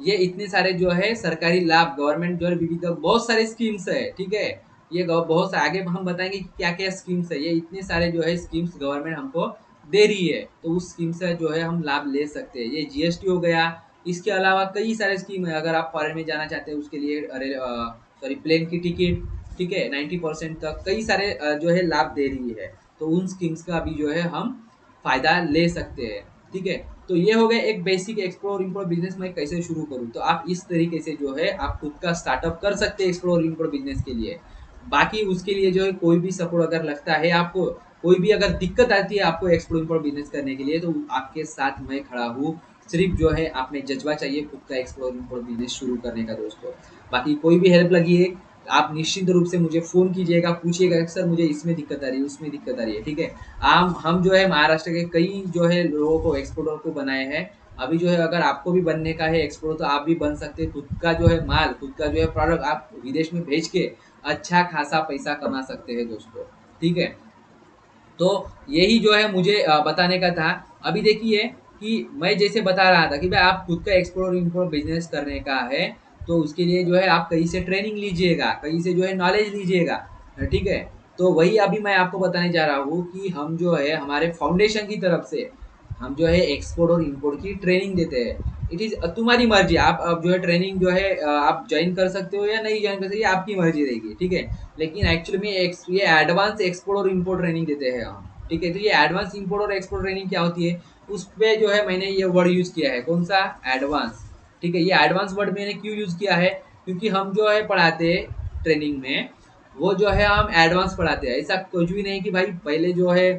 ये इतने सारे जो है सरकारी लाभ, गवर्नमेंट जो है विविध बहुत सारे स्कीम्स है, ठीक है। ये बहुत से आगे हम बताएंगे कि क्या क्या स्कीम्स है। ये इतने सारे जो है स्कीम्स गवर्नमेंट हमको दे रही है, तो उस स्कीम से जो है हम लाभ ले सकते हैं। ये GST हो गया। इसके अलावा कई सारे स्कीम है। अगर आप फॉरेन में जाना चाहते हैं उसके लिए सॉरी प्लेन की टिकट, ठीक है, 90% तक कई सारे जो है लाभ दे रही है। तो उन स्कीम्स का भी जो है हम फायदा ले सकते हैं, ठीक है। तो ये हो गया एक बेसिक एक्सप्लोर इम्पोर्ट बिजनेस मैं कैसे शुरू करूँ। तो आप इस तरीके से जो है आप खुद का स्टार्टअप कर सकते हैं एक्सप्लोर इम्पोर्ट बिजनेस के लिए। बाकी उसके लिए जो है कोई भी सपोर्ट अगर लगता है आपको, कोई भी अगर दिक्कत आती है आपको एक्सप्लोर इम्पोर्ट बिजनेस करने के लिए, तो आपके साथ मैं खड़ा हूँ। सिर्फ जो है आप में जज्बा चाहिए खुद का एक्सप्लोर इम्पोर्ट बिजनेस शुरू करने का दोस्तों। बाकी कोई भी हेल्प लगी है आप निश्चित रूप से मुझे फ़ोन कीजिएगा, पूछिएगा कि सर मुझे इसमें दिक्कत आ रही है, उसमें दिक्कत आ रही है, ठीक है। हम जो है महाराष्ट्र के कई जो है लोगों को एक्सपोर्टर को बनाए हैं। अभी जो है अगर आपको भी बनने का है एक्सपोर्टर तो आप भी बन सकते हैं। खुद का जो है माल, खुद का जो है प्रोडक्ट आप विदेश में भेज के अच्छा खासा पैसा कमा सकते हैं दोस्तों, ठीक है। तो यही जो है मुझे बताने का था। अभी देखिए कि मैं जैसे बता रहा था कि भाई आप खुद का एक्सपोर्ट इम्पोर्ट बिजनेस करने का है तो उसके लिए जो है आप कहीं से ट्रेनिंग लीजिएगा, कहीं से जो है नॉलेज लीजिएगा, ठीक है। तो वही अभी मैं आपको बताने जा रहा हूँ कि हम जो है हमारे फाउंडेशन की तरफ से हम जो है एक्सपोर्ट और इंपोर्ट की ट्रेनिंग देते हैं। इट इज़ तुम्हारी मर्जी, आप अब जो है ट्रेनिंग जो है आप ज्वाइन कर सकते हो या नहीं ज्वाइन कर सकते, ये आपकी मर्जी रहेगी, ठीक है। लेकिन एक्चुअली में ये एडवांस एक्सपोर्ट और इंपोर्ट ट्रेनिंग देते हैं हम, ठीक है। तो ये एडवांस इंपोर्ट और एक्सपोर्ट ट्रेनिंग क्या होती है, उस पर जो है मैंने ये वर्ड यूज़ किया है, कौन सा, एडवांस, ठीक है। ये एडवांस वर्ड मैंने क्यों यूज़ किया है, क्योंकि हम जो है पढ़ाते हैं ट्रेनिंग में, वो जो है हम एडवांस पढ़ाते हैं। ऐसा कुछ भी नहीं कि भाई पहले जो है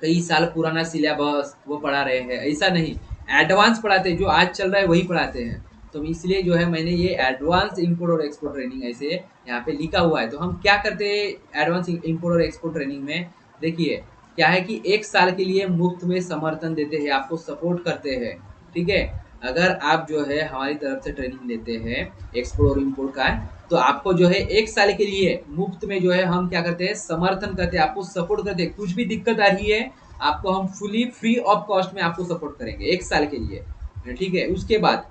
कई साल पुराना सिलेबस वो पढ़ा रहे हैं, ऐसा नहीं। एडवांस पढ़ाते हैं, जो आज चल रहा है वही पढ़ाते हैं। तो इसलिए जो है मैंने ये एडवांस इंपोर्ट और एक्सपोर्ट ट्रेनिंग ऐसे यहाँ पे लिखा हुआ है। तो हम क्या करते हैं एडवांस इंपोर्ट और एक्सपोर्ट ट्रेनिंग में, देखिए क्या है कि 1 साल के लिए मुफ्त में समर्थन देते हैं, आपको सपोर्ट करते हैं, ठीक है। अगर आप जो है हमारी तरफ से ट्रेनिंग लेते हैं एक्सपोर्ट और इम्पोर्ट का, तो आपको जो है 1 साल के लिए मुफ्त में जो है हम क्या करते हैं, समर्थन करते हैं, आपको सपोर्ट करते हैं। कुछ भी दिक्कत आ रही है आपको हम फुली फ्री ऑफ कॉस्ट में आपको सपोर्ट करेंगे 1 साल के लिए, ठीक है। उसके बाद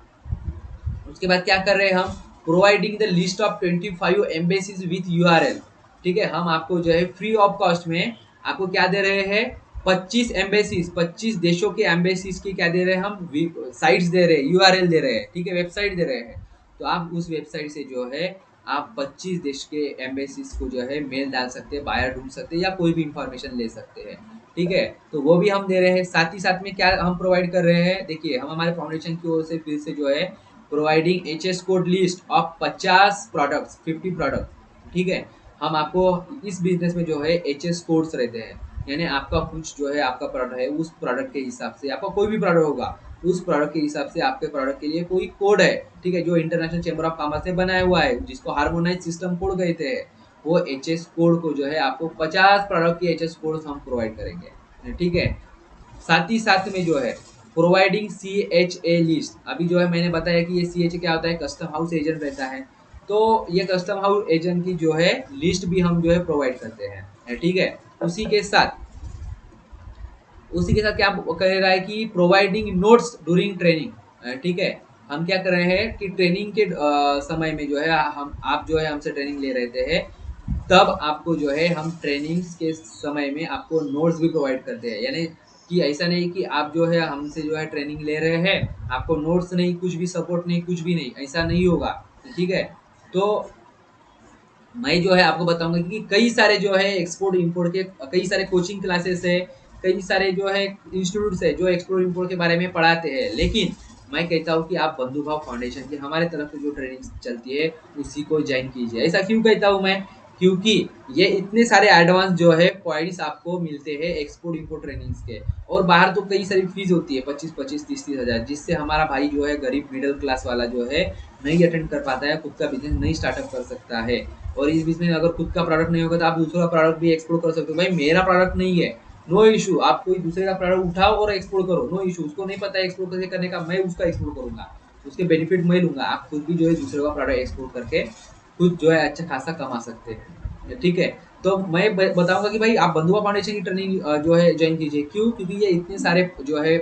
क्या कर रहे हैं हम, providing the list of 25 embassies with URL, ठीक है। हम आपको जो है फ्री ऑफ कॉस्ट में आपको क्या दे रहे हैं, 25 देशों के एम्बेसीज की क्या दे रहे हैं हम, साइट्स दे रहे हैं, यूआरएल दे रहे हैं, ठीक है, वेबसाइट दे रहे हैं। तो आप उस वेबसाइट से जो है आप 25 देश के एम्बेसीज को जो है मेल डाल सकते हैं, बायर ढूंढ सकते हैं या कोई भी इंफॉर्मेशन ले सकते हैं, ठीक है। तो वो भी हम दे रहे हैं। साथ ही साथ में क्या हम प्रोवाइड कर रहे हैं, देखिए हम हमारे फाउंडेशन की ओर से फिर से जो है providing HS code list of 50 products, 50 product, ठीक है। हम आपको इस बिजनेस में जो है एचएस कोड्स रहते हैं, यानी आपका कुछ जो है आपका प्रोडक्ट है उस प्रोडक्ट के हिसाब से, आपका कोई भी प्रोडक्ट होगा उस प्रोडक्ट के हिसाब से आपके प्रोडक्ट के लिए कोई कोड है, ठीक है, जो इंटरनेशनल चैम्बर ऑफ कॉमर्स से बनाया हुआ है, जिसको हार्मोनाइज सिस्टम कोड कहते हैं। वो एचएस कोड को जो है आपको 50 प्रोडक्ट की एचएस कोड हम प्रोवाइड करेंगे, ठीक है। साथ ही साथ में जो है providing C H A list, अभी जो है मैंने बताया कि ये सी एच क्या होता है, कस्टम हाउस एजेंट रहता है। तो ये कस्टम हाउस एजेंट की जो है लिस्ट भी हम जो है प्रोवाइड करते हैं, ठीक है। उसी के साथ क्या कह रहा है कि प्रोवाइडिंग नोट्स ड्यूरिंग ट्रेनिंग, ठीक है। हम क्या कर रहे हैं कि ट्रेनिंग के समय में जो है हम आप जो है हमसे ट्रेनिंग ले रहे थे, तब आपको जो है हम ट्रेनिंग के समय में आपको नोट्स भी प्रोवाइड करते हैं, यानी कि ऐसा नहीं कि आप जो है हमसे जो है ट्रेनिंग ले रहे हैं, आपको नोट्स नहीं, कुछ भी सपोर्ट नहीं, कुछ भी नहीं, ऐसा नहीं होगा, ठीक है। तो मैं जो है आपको बताऊंगा कि कई सारे जो है एक्सपोर्ट इंपोर्ट के कई सारे कोचिंग क्लासेस है, कई सारे जो है इंस्टीट्यूट्स है जो एक्सपोर्ट इंपोर्ट के बारे में पढ़ाते हैं, लेकिन मैं कहता हूँ कि आप बंधुभाव फाउंडेशन की हमारे तरफ से जो ट्रेनिंग चलती है उसी को ज्वाइन कीजिए। ऐसा क्यों कहता हूँ मैं, क्योंकि ये इतने सारे एडवांस जो है पॉइंट्स आपको मिलते हैं एक्सपोर्ट इंपोर्ट ट्रेनिंग्स के, और बाहर तो कई सारी फीस होती है 25-25, 30-30 हज़ार, जिससे हमारा भाई जो है गरीब मिडिल क्लास वाला जो है नहीं अटेंड कर पाता है, खुद का बिजनेस नहीं स्टार्टअप कर सकता है। और इस बीच में अगर खुद का प्रोडक्ट नहीं होगा तो आप दूसरा प्रोडक्ट भी एक्सपोर्ट कर सकते हो। भाई मेरा प्रोडक्ट नहीं है, नो इशू, आप कोई दूसरे का प्रोडक्ट उठाओ और एक्सपोर्ट करो, नो इशू। उसको नहीं पता है एक्सपोर्ट कैसे करने का, मैं उसका एक्सपोर्ट करूंगा, उसके बेनिफिट मैं लूंगा। आप खुद भी जो है दूसरे का प्रोडक्ट एक्सपोर्ट करके खुद जो है अच्छा खासा कमा सकते हैं, ठीक है। तो मैं बताऊंगा कि भाई आप बंधुआ फाउंडेशन की ट्रेनिंग जो है ज्वाइन कीजिए। क्यों? क्योंकि ये इतने सारे जो है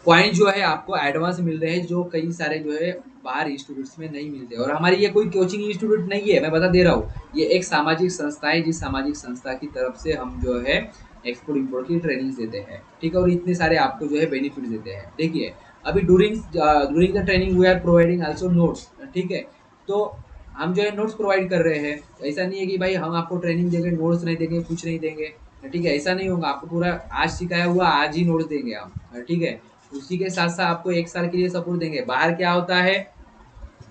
पॉइंट जो है आपको एडवांस मिल रहे हैं जो कई सारे जो है बाहर इंस्टीट्यूट्स में नहीं मिलते। और हमारी ये कोई कोचिंग इंस्टीट्यूट नहीं है, मैं बता दे रहा हूँ, ये एक सामाजिक संस्था है, जिस सामाजिक संस्था की तरफ से हम जो है एक्सपोर्ट इंपोर्ट की ट्रेनिंग देते हैं, ठीक है। और इतने सारे आपको जो है बेनिफिट देते हैं। देखिए अभी during the training we are providing also notes, ठीक है। तो हम जो है नोट्स प्रोवाइड कर रहे हैं। ऐसा नहीं है कि भाई हम आपको ट्रेनिंग देंगे नोट्स नहीं देंगे, कुछ नहीं देंगे, ठीक है, ऐसा नहीं होगा। आपको पूरा आज सिखाया हुआ आज ही नोट्स देंगे हम, ठीक है। उसी के साथ साथ आपको 1 साल के लिए सपोर्ट देंगे। बाहर क्या होता है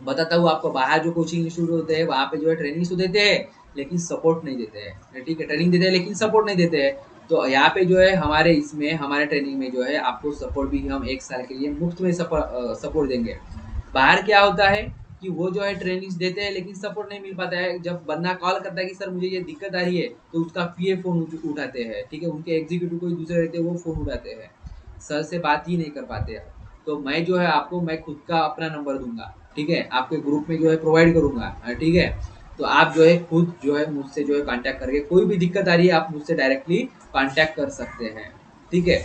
बताता हूँ आपको, बाहर जो कोचिंग इंस्टीट्यूट होते हैं वहाँ पे जो है ट्रेनिंग तो देते हैं लेकिन सपोर्ट नहीं देते हैं, ठीक है, ट्रेनिंग देते हैं लेकिन सपोर्ट नहीं देते हैं। तो यहाँ पे जो है हमारे इसमें हमारे ट्रेनिंग में जो है आपको सपोर्ट भी हम 1 साल के लिए मुफ्त में सपोर्ट देंगे। बाहर क्या होता है कि वो जो है ट्रेनिंग देते हैं लेकिन सपोर्ट नहीं मिल पाता है। जब बंदा कॉल करता है कि सर मुझे ये दिक्कत आ रही है, तो उसका पीए फोन उठाते हैं, ठीक है, उनके एग्जीक्यूटिव कोई दूसरे रहते हैं वो फोन उठाते हैं, सर से बात ही नहीं कर पाते हैं। तो मैं जो है आपको मैं खुद का अपना नंबर दूंगा, ठीक है, आपके ग्रुप में जो है प्रोवाइड करूंगा, ठीक है। तो आप जो है खुद जो है मुझसे जो है कांटेक्ट करके कोई भी दिक्कत आ रही है आप मुझसे डायरेक्टली कांटेक्ट कर सकते हैं, ठीक है।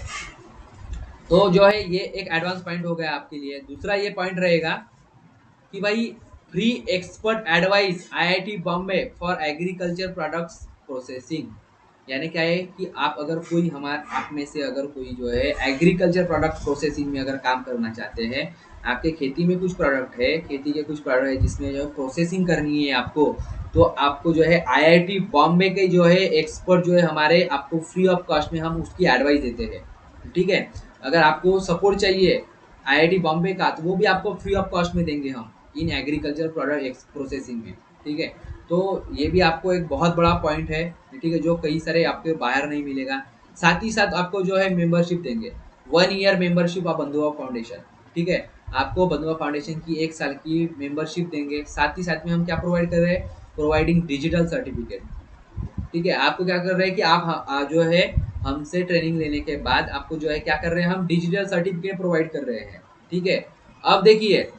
तो जो है ये एक एडवांस पॉइंट हो गया आपके लिए। दूसरा ये पॉइंट रहेगा कि भाई free expert advice IIT Bombay for agriculture products processing, यानी क्या है कि आप अगर कोई हमारे आप में से अगर कोई जो है एग्रीकल्चर प्रोडक्ट प्रोसेसिंग में अगर काम करना चाहते हैं, आपके खेती में कुछ प्रोडक्ट है, खेती के कुछ प्रोडक्ट है जिसमें जो है प्रोसेसिंग करनी है आपको, तो आपको जो है आईआईटी बॉम्बे के जो है एक्सपर्ट जो है हमारे आपको फ्री ऑफ कॉस्ट में हम उसकी एडवाइस देते हैं, ठीक है। अगर आपको सपोर्ट चाहिए आईआईटी बॉम्बे का तो वो भी आपको फ्री ऑफ कॉस्ट में देंगे हम इन एग्रीकल्चर प्रोडक्ट प्रोसेसिंग में, ठीक है। तो ये भी आपको एक बहुत बड़ा पॉइंट है, ठीक है, जो कई सारे आपके बाहर नहीं मिलेगा। साथ ही साथ आपको जो है मेंबरशिप देंगे, 1 ईयर मेंबरशिप ऑफ बंधुआ फाउंडेशन, ठीक है। आपको बंधुआ फाउंडेशन की 1 साल की मेंबरशिप देंगे। साथ ही साथ में हम क्या प्रोवाइड कर रहे हैं, प्रोवाइडिंग डिजिटल सर्टिफिकेट, ठीक है। आपको क्या कर रहे हैं कि आप जो है हमसे ट्रेनिंग लेने के बाद आपको जो है क्या कर रहे हैं, हम डिजिटल सर्टिफिकेट प्रोवाइड कर रहे हैं, ठीक है। अब देखिए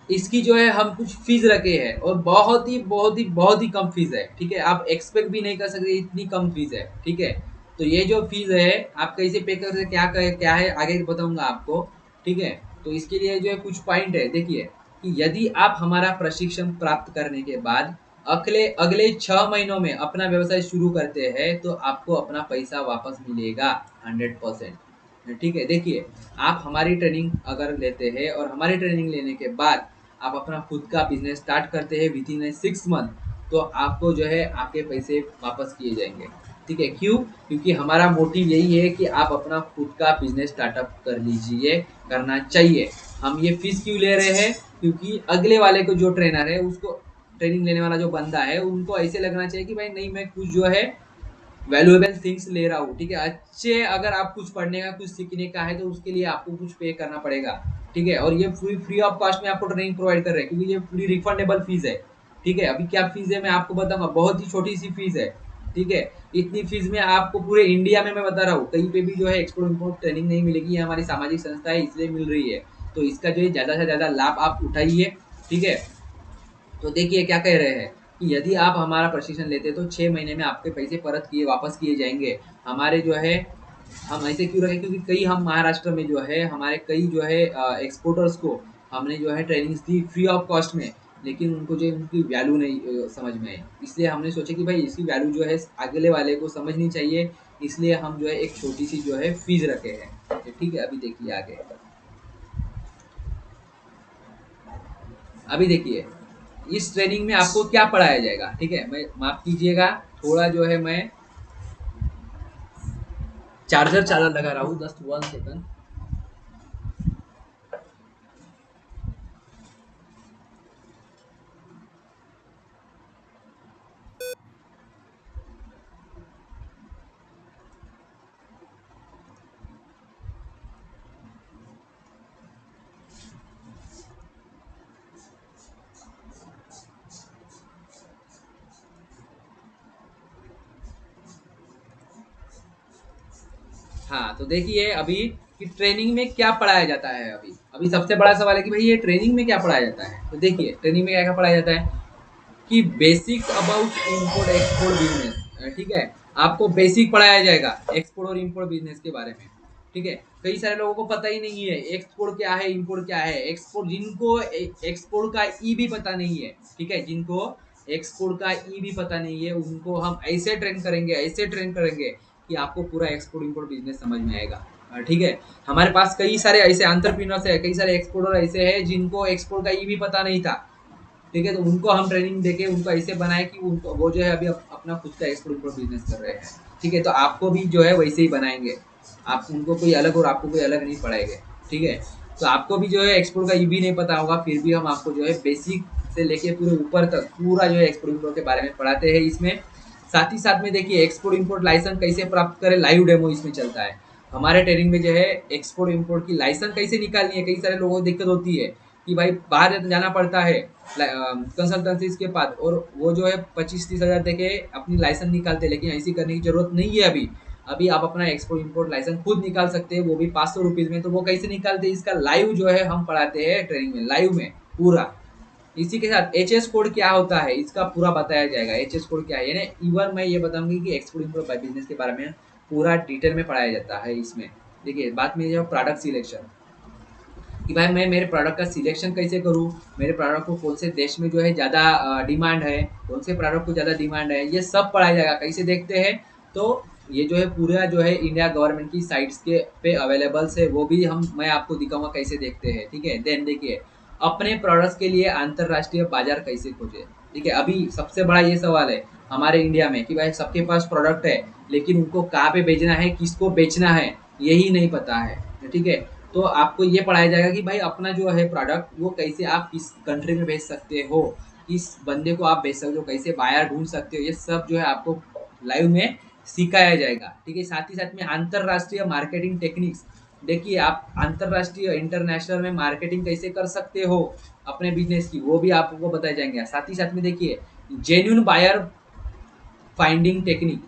इसकी जो है हम कुछ फीस रखे हैं और बहुत ही कम फीस है, ठीक है। आप एक्सपेक्ट भी नहीं कर सकते इतनी कम फीस है, ठीक है। तो ये जो फीस है आप कैसे पे कर सकते, क्या है आगे बताऊंगा आपको, ठीक है। तो इसके लिए जो है कुछ पॉइंट है, देखिए कि यदि आप हमारा प्रशिक्षण प्राप्त करने के बाद अगले अगले 6 महीनों में अपना व्यवसाय शुरू करते हैं तो आपको अपना पैसा वापस मिलेगा 100%। ठीक है, देखिए आप हमारी ट्रेनिंग अगर लेते हैं और हमारी ट्रेनिंग लेने के बाद आप अपना खुद का बिजनेस स्टार्ट करते हैं विद इन 6 मंथ, तो आपको जो है आपके पैसे वापस किए जाएंगे। ठीक है, क्यों? क्योंकि हमारा मोटिव यही है कि आप अपना खुद का बिजनेस स्टार्टअप कर लीजिए, करना चाहिए। हम ये फीस क्यों ले रहे हैं? क्योंकि अगले वाले को जो ट्रेनर है उसको, ट्रेनिंग लेने वाला जो बंदा है, उनको ऐसे लगना चाहिए कि भाई नहीं, मैं कुछ जो है वैल्यूएबल थिंग्स ले रहा हूँ। ठीक है, अच्छे अगर आप कुछ पढ़ने का कुछ सीखने का है तो उसके लिए आपको कुछ पे करना पड़ेगा। ठीक है, और ये फ्री ऑफ कॉस्ट में आपको ट्रेनिंग प्रोवाइड कर रहे हैं क्योंकि ये पूरी रिफंडेबल फीस है। ठीक है, अभी क्या फीस है मैं आपको बताऊंगा, बहुत ही छोटी सी फीस है। ठीक है, इतनी फीस में आपको पूरे इंडिया में मैं बता रहा हूँ कहीं पे भी जो है एक्सपोर्ट इम्पोर्ट ट्रेनिंग नहीं मिलेगी। ये हमारी सामाजिक संस्था है इसलिए मिल रही है, तो इसका जो है ज़्यादा से ज़्यादा लाभ आप उठाइए। ठीक है, तो देखिए क्या कह रहे हैं कि यदि आप हमारा प्रशिक्षण लेते तो 6 महीने में आपके पैसे परत किए वापस किए जाएंगे। हमारे जो है, हम ऐसे क्यों रखें क्योंकि कई हम महाराष्ट्र में जो है हमारे कई जो है एक्सपोर्टर्स को हमने जो है trainings the free of cost में, लेकिन उनको जो उनकी वैल्यू नहीं समझ में आई। इसलिए हमने सोचा कि भाई इसकी वैल्यू जो है अगले वाले को समझनी चाहिए, इसलिए हम जो है एक छोटी सी जो है फीस रखे हैं। ठीक है, अभी देखिए आगे। अभी देखिए इस ट्रेनिंग में आपको क्या पढ़ाया जाएगा। ठीक है, मैं माफ कीजिएगा, थोड़ा जो है मैं चार्जर चार्जर लगा रहा हूँ, जस्ट 1 सेकंड। हाँ, तो देखिए अभी कि ट्रेनिंग में क्या पढ़ाया जाता है। अभी अभी सबसे बड़ा सवाल है कि भाई ये ट्रेनिंग में क्या पढ़ाया जाता है। तो देखिए ट्रेनिंग में क्या क्या पढ़ाया जाता है कि basics about import export business. ठीक है, आपको बेसिक पढ़ाया जाएगा एक्सपोर्ट और इंपोर्ट बिजनेस के बारे में। ठीक है, कई सारे लोगों को पता ही नहीं है एक्सपोर्ट क्या है, इंपोर्ट क्या है। एक्सपोर्ट जिनको एक्सपोर्ट का ई भी पता नहीं है, ठीक है, जिनको एक्सपोर्ट का ई भी पता नहीं है उनको हम ऐसे ट्रेन करेंगे, ऐसे ट्रेन करेंगे कि आपको पूरा एक्सपोर्ट इंपोर्ट बिजनेस समझ में आएगा। ठीक है, हमारे पास कई सारे ऐसे एंटरप्रेन्योर्स है, कई सारे एक्सपोर्टर ऐसे हैं जिनको एक्सपोर्ट का ई भी पता नहीं था। ठीक है, तो उनको हम ट्रेनिंग देके उनको ऐसे बनाए कि उनको वो जो है अभी अपना खुद का एक्सपोर्ट इम्पोर्ट बिजनेस कर रहे हैं। ठीक है, तो आपको भी जो है वैसे ही बनाएंगे, आप उनको कोई अलग और आपको कोई अलग नहीं पढ़ाएंगे। ठीक है, तो आपको भी जो है एक्सपोर्ट का ये भी नहीं पता होगा, फिर भी हम आपको जो है बेसिक से लेके पूरे ऊपर तक पूरा जो है एक्सपोर्ट इम्पोर्ट के बारे में पढ़ाते हैं इसमें। साथ ही साथ में देखिए एक्सपोर्ट इम्पोर्ट लाइसेंस कैसे प्राप्त करें, लाइव डेमो इसमें चलता है। हमारे ट्रेनिंग में जो है एक्सपोर्ट इम्पोर्ट की लाइसेंस कैसे निकालनी है, कई सारे लोगों को दिक्कत होती है कि भाई बाहर जाना पड़ता है कंसल्टेंसीज के पास, और वो जो है 25-30 हज़ार देके अपनी लाइसेंस निकालते हैं, लेकिन ऐसी करने की जरूरत नहीं है। अभी अभी आप अपना एक्सपोर्ट इम्पोर्ट लाइसेंस खुद निकाल सकते हैं, वो भी 500 रुपीज़ में। तो वो कैसे निकालते हैं इसका लाइव जो है हम पढ़ाते हैं ट्रेनिंग में, लाइव में पूरा। इसी के साथ एच एस कोड क्या होता है इसका पूरा बताया जाएगा। एच एस कोड क्या है, यानी इवन मैं ये बताऊंगी कि एक्सपोर्ट इम्पोर्ट बिजनेस के बारे में पूरा डिटेल में पढ़ाया जाता है इसमें। देखिए बात में जो प्रोडक्ट सिलेक्शन, कि भाई मैं मेरे प्रोडक्ट का सिलेक्शन कैसे करूँ, मेरे प्रोडक्ट को कौन से देश में जो है ज़्यादा डिमांड है, कौन से प्रोडक्ट को ज़्यादा डिमांड है, ये सब पढ़ाया जाएगा। कैसे देखते हैं, तो ये जो है पूरा जो है इंडिया गवर्नमेंट की साइट्स के पे अवेलेबल्स है, वो भी हम मैं आपको दिखाऊंगा कैसे देखते हैं। ठीक है, देन देखिए अपने प्रोडक्ट्स के लिए अंतरराष्ट्रीय बाजार कैसे खोजे। ठीक है, अभी सबसे बड़ा ये सवाल है हमारे इंडिया में कि भाई सबके पास प्रोडक्ट है लेकिन उनको कहाँ पे बेचना है, किसको बेचना है, यही नहीं पता है। ठीक है, तो आपको ये पढ़ाया जाएगा कि भाई अपना जो है प्रोडक्ट वो कैसे आप किस कंट्री में भेज सकते हो, किस बंदे को आप भेज सकते हो, कैसे बायर ढूंढ सकते हो, ये सब जो है आपको लाइव में सिखाया जाएगा। ठीक है, साथ ही साथ में अंतरराष्ट्रीय मार्केटिंग टेक्निक्स, देखिए आप अंतरराष्ट्रीय इंटरनेशनल में मार्केटिंग कैसे कर सकते हो अपने बिजनेस की, वो भी आपको बताए जाएंगे। साथ ही साथ में देखिए जेन्युइन बायर फाइंडिंग टेक्निक।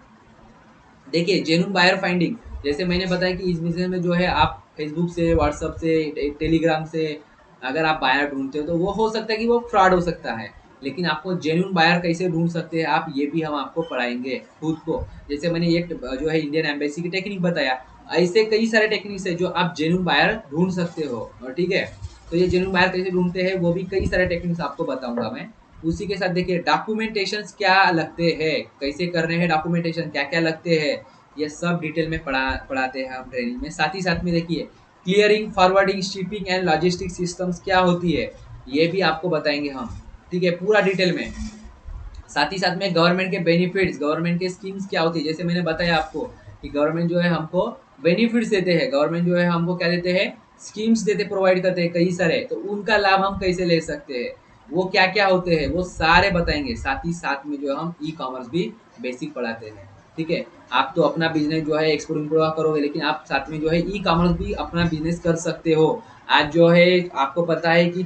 देखिए जेन्युइन बायर फाइंडिंग, जैसे मैंने बताया कि इस बिजनेस में जो है आप फेसबुक से, व्हाट्सअप से, टेलीग्राम से अगर आप बायर ढूंढते हो तो वो हो सकता है कि वो फ्रॉड हो सकता है, लेकिन आपको जेन्युइन बायर कैसे ढूंढ सकते हैं आप, ये भी हम आपको पढ़ाएंगे खुद को। जैसे मैंने एक जो है इंडियन एम्बेसी की टेक्निक बताया, ऐसे कई सारे टेक्निक्स है जो आप जेन्युइन बायर ढूंढ सकते हो। और ठीक है, तो ये जेन्युइन बायर कैसे ढूंढते हैं वो भी कई सारे टेक्निक्स आपको बताऊंगा मैं। उसी के साथ देखिए डॉक्यूमेंटेशन क्या लगते हैं, कैसे करने हैं डॉक्यूमेंटेशन, क्या क्या लगते हैं, ये सब डिटेल में पढ़ाते हैं हम ट्रेनिंग में। साथ ही साथ में देखिए clearing, forwarding, shipping and logistic systems क्या होती है, ये भी आपको बताएंगे हम, ठीक है, पूरा डिटेल में। साथ ही साथ में गवर्नमेंट के बेनिफिट्स, गवर्नमेंट के स्कीम्स क्या होती है, जैसे मैंने बताया आपको कि गवर्नमेंट जो है हमको बेनिफिट्स देते हैं, गवर्नमेंट जो है हमको क्या देते हैं, स्कीम्स देते, प्रोवाइड करते हैं कई सारे, तो उनका लाभ हम कैसे ले सकते हैं, वो क्या क्या होते हैं, वो सारे बताएंगे। साथ ही साथ में जो हम ई कॉमर्स भी बेसिक पढ़ाते हैं, ठीक है। आप तो अपना बिजनेस जो है एक्सपोर्ट इम्पोर्ट करोगे, लेकिन आप साथ में जो है ई कॉमर्स भी अपना बिजनेस कर सकते हो। आज जो है आपको पता है कि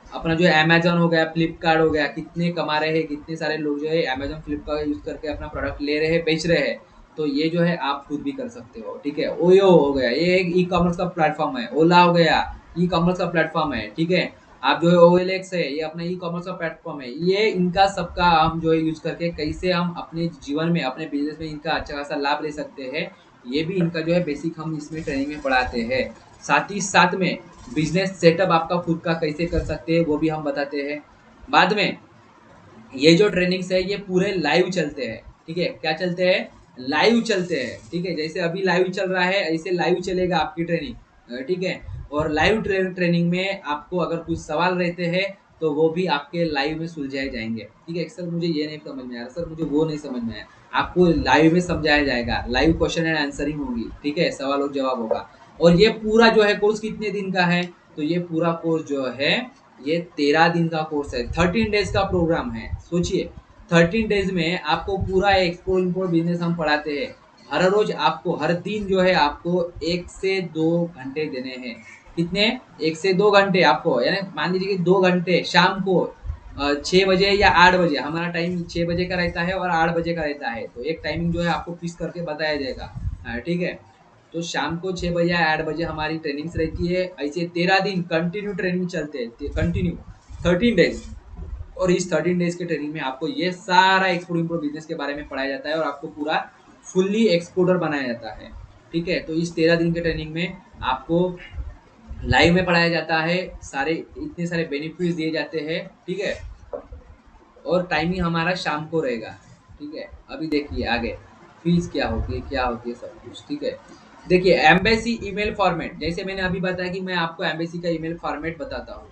अपना जो अमेजोन हो गया, फ्लिपकार्ट हो गया, कितने कमा रहे हैं, कितने सारे लोग जो है अमेजोन फ्लिपकार्ट यूज करके अपना प्रोडक्ट ले रहे हैं, बेच रहे हैं। तो ये जो है आप खुद भी कर सकते हो, ठीक है। ओयो हो गया, ये एक ई कॉमर्स का प्लेटफॉर्म है। ओला हो गया, ई कॉमर्स का प्लेटफॉर्म है, ठीक है। आप जो है OLX है, ये अपना ई कॉमर्स का प्लेटफॉर्म है। ये इनका सबका हम जो है यूज करके कैसे हम अपने जीवन में, अपने बिजनेस में इनका अच्छा खासा लाभ ले सकते हैं, ये भी इनका जो है बेसिक हम इसमें ट्रेनिंग में पढ़ाते हैं। साथ ही साथ में बिजनेस सेटअप आपका खुद का कैसे कर सकते हैं, वो भी हम बताते हैं। बाद में ये जो ट्रेनिंग्स है ये पूरे लाइव चलते हैं, ठीक है। क्या चलते हैं, लाइव चलते हैं, ठीक है। जैसे अभी लाइव चल रहा है ऐसे लाइव चलेगा आपकी ट्रेनिंग, ठीक है। और लाइव ट्रेनिंग में आपको अगर कुछ सवाल रहते हैं तो वो भी आपके लाइव में सुलझाए जाएंगे, ठीक है। सर मुझे ये नहीं समझ में आया, सर मुझे वो नहीं समझ में आया, आपको लाइव में समझाया जाएगा, लाइव क्वेश्चन एंड आंसरिंग होगी, ठीक है, सवाल और जवाब होगा। और ये पूरा जो है कोर्स कितने दिन का है, तो ये पूरा कोर्स जो है ये 13 दिन का कोर्स है, 13 डेज का प्रोग्राम है। सोचिए 13 डेज में आपको पूरा एक्सपोर्ट इम्पोर्ट बिजनेस हम पढ़ाते हैं। हर रोज आपको, हर दिन जो है आपको 1 से 2 घंटे देने हैं। कितने, 1 से 2 घंटे आपको, यानी मान लीजिए कि 2 घंटे शाम को 6 बजे या 8 बजे, हमारा टाइम 6 बजे का रहता है और 8 बजे का रहता है, तो एक टाइमिंग जो है आपको फिक्स करके बताया जाएगा, ठीक है। तो शाम को 6 बजे या 8 बजे हमारी ट्रेनिंग्स रहती है। ऐसे 13 दिन कंटिन्यू ट्रेनिंग चलते हैं, कंटिन्यू 13 डेज। और इस 13 डेज के ट्रेनिंग में आपको ये सारा एक्सपोर्ट इम्पोर्ट बिजनेस के बारे में पढ़ाया जाता है और आपको पूरा फुल्ली एक्सपोर्टर बनाया जाता है, ठीक है। तो इस 13 दिन के ट्रेनिंग में आपको लाइव में पढ़ाया जाता है, सारे इतने सारे बेनिफिट्स दिए जाते हैं, ठीक है। और टाइमिंग हमारा शाम को रहेगा, ठीक है। अभी देखिए आगे फीस क्या होती है, क्या होती है, सब कुछ, ठीक है। देखिए एम्बेसी ईमेल फॉर्मेट, जैसे मैंने अभी बताया कि मैं आपको एम्बेसी का ईमेल फॉर्मेट बताता हूँ,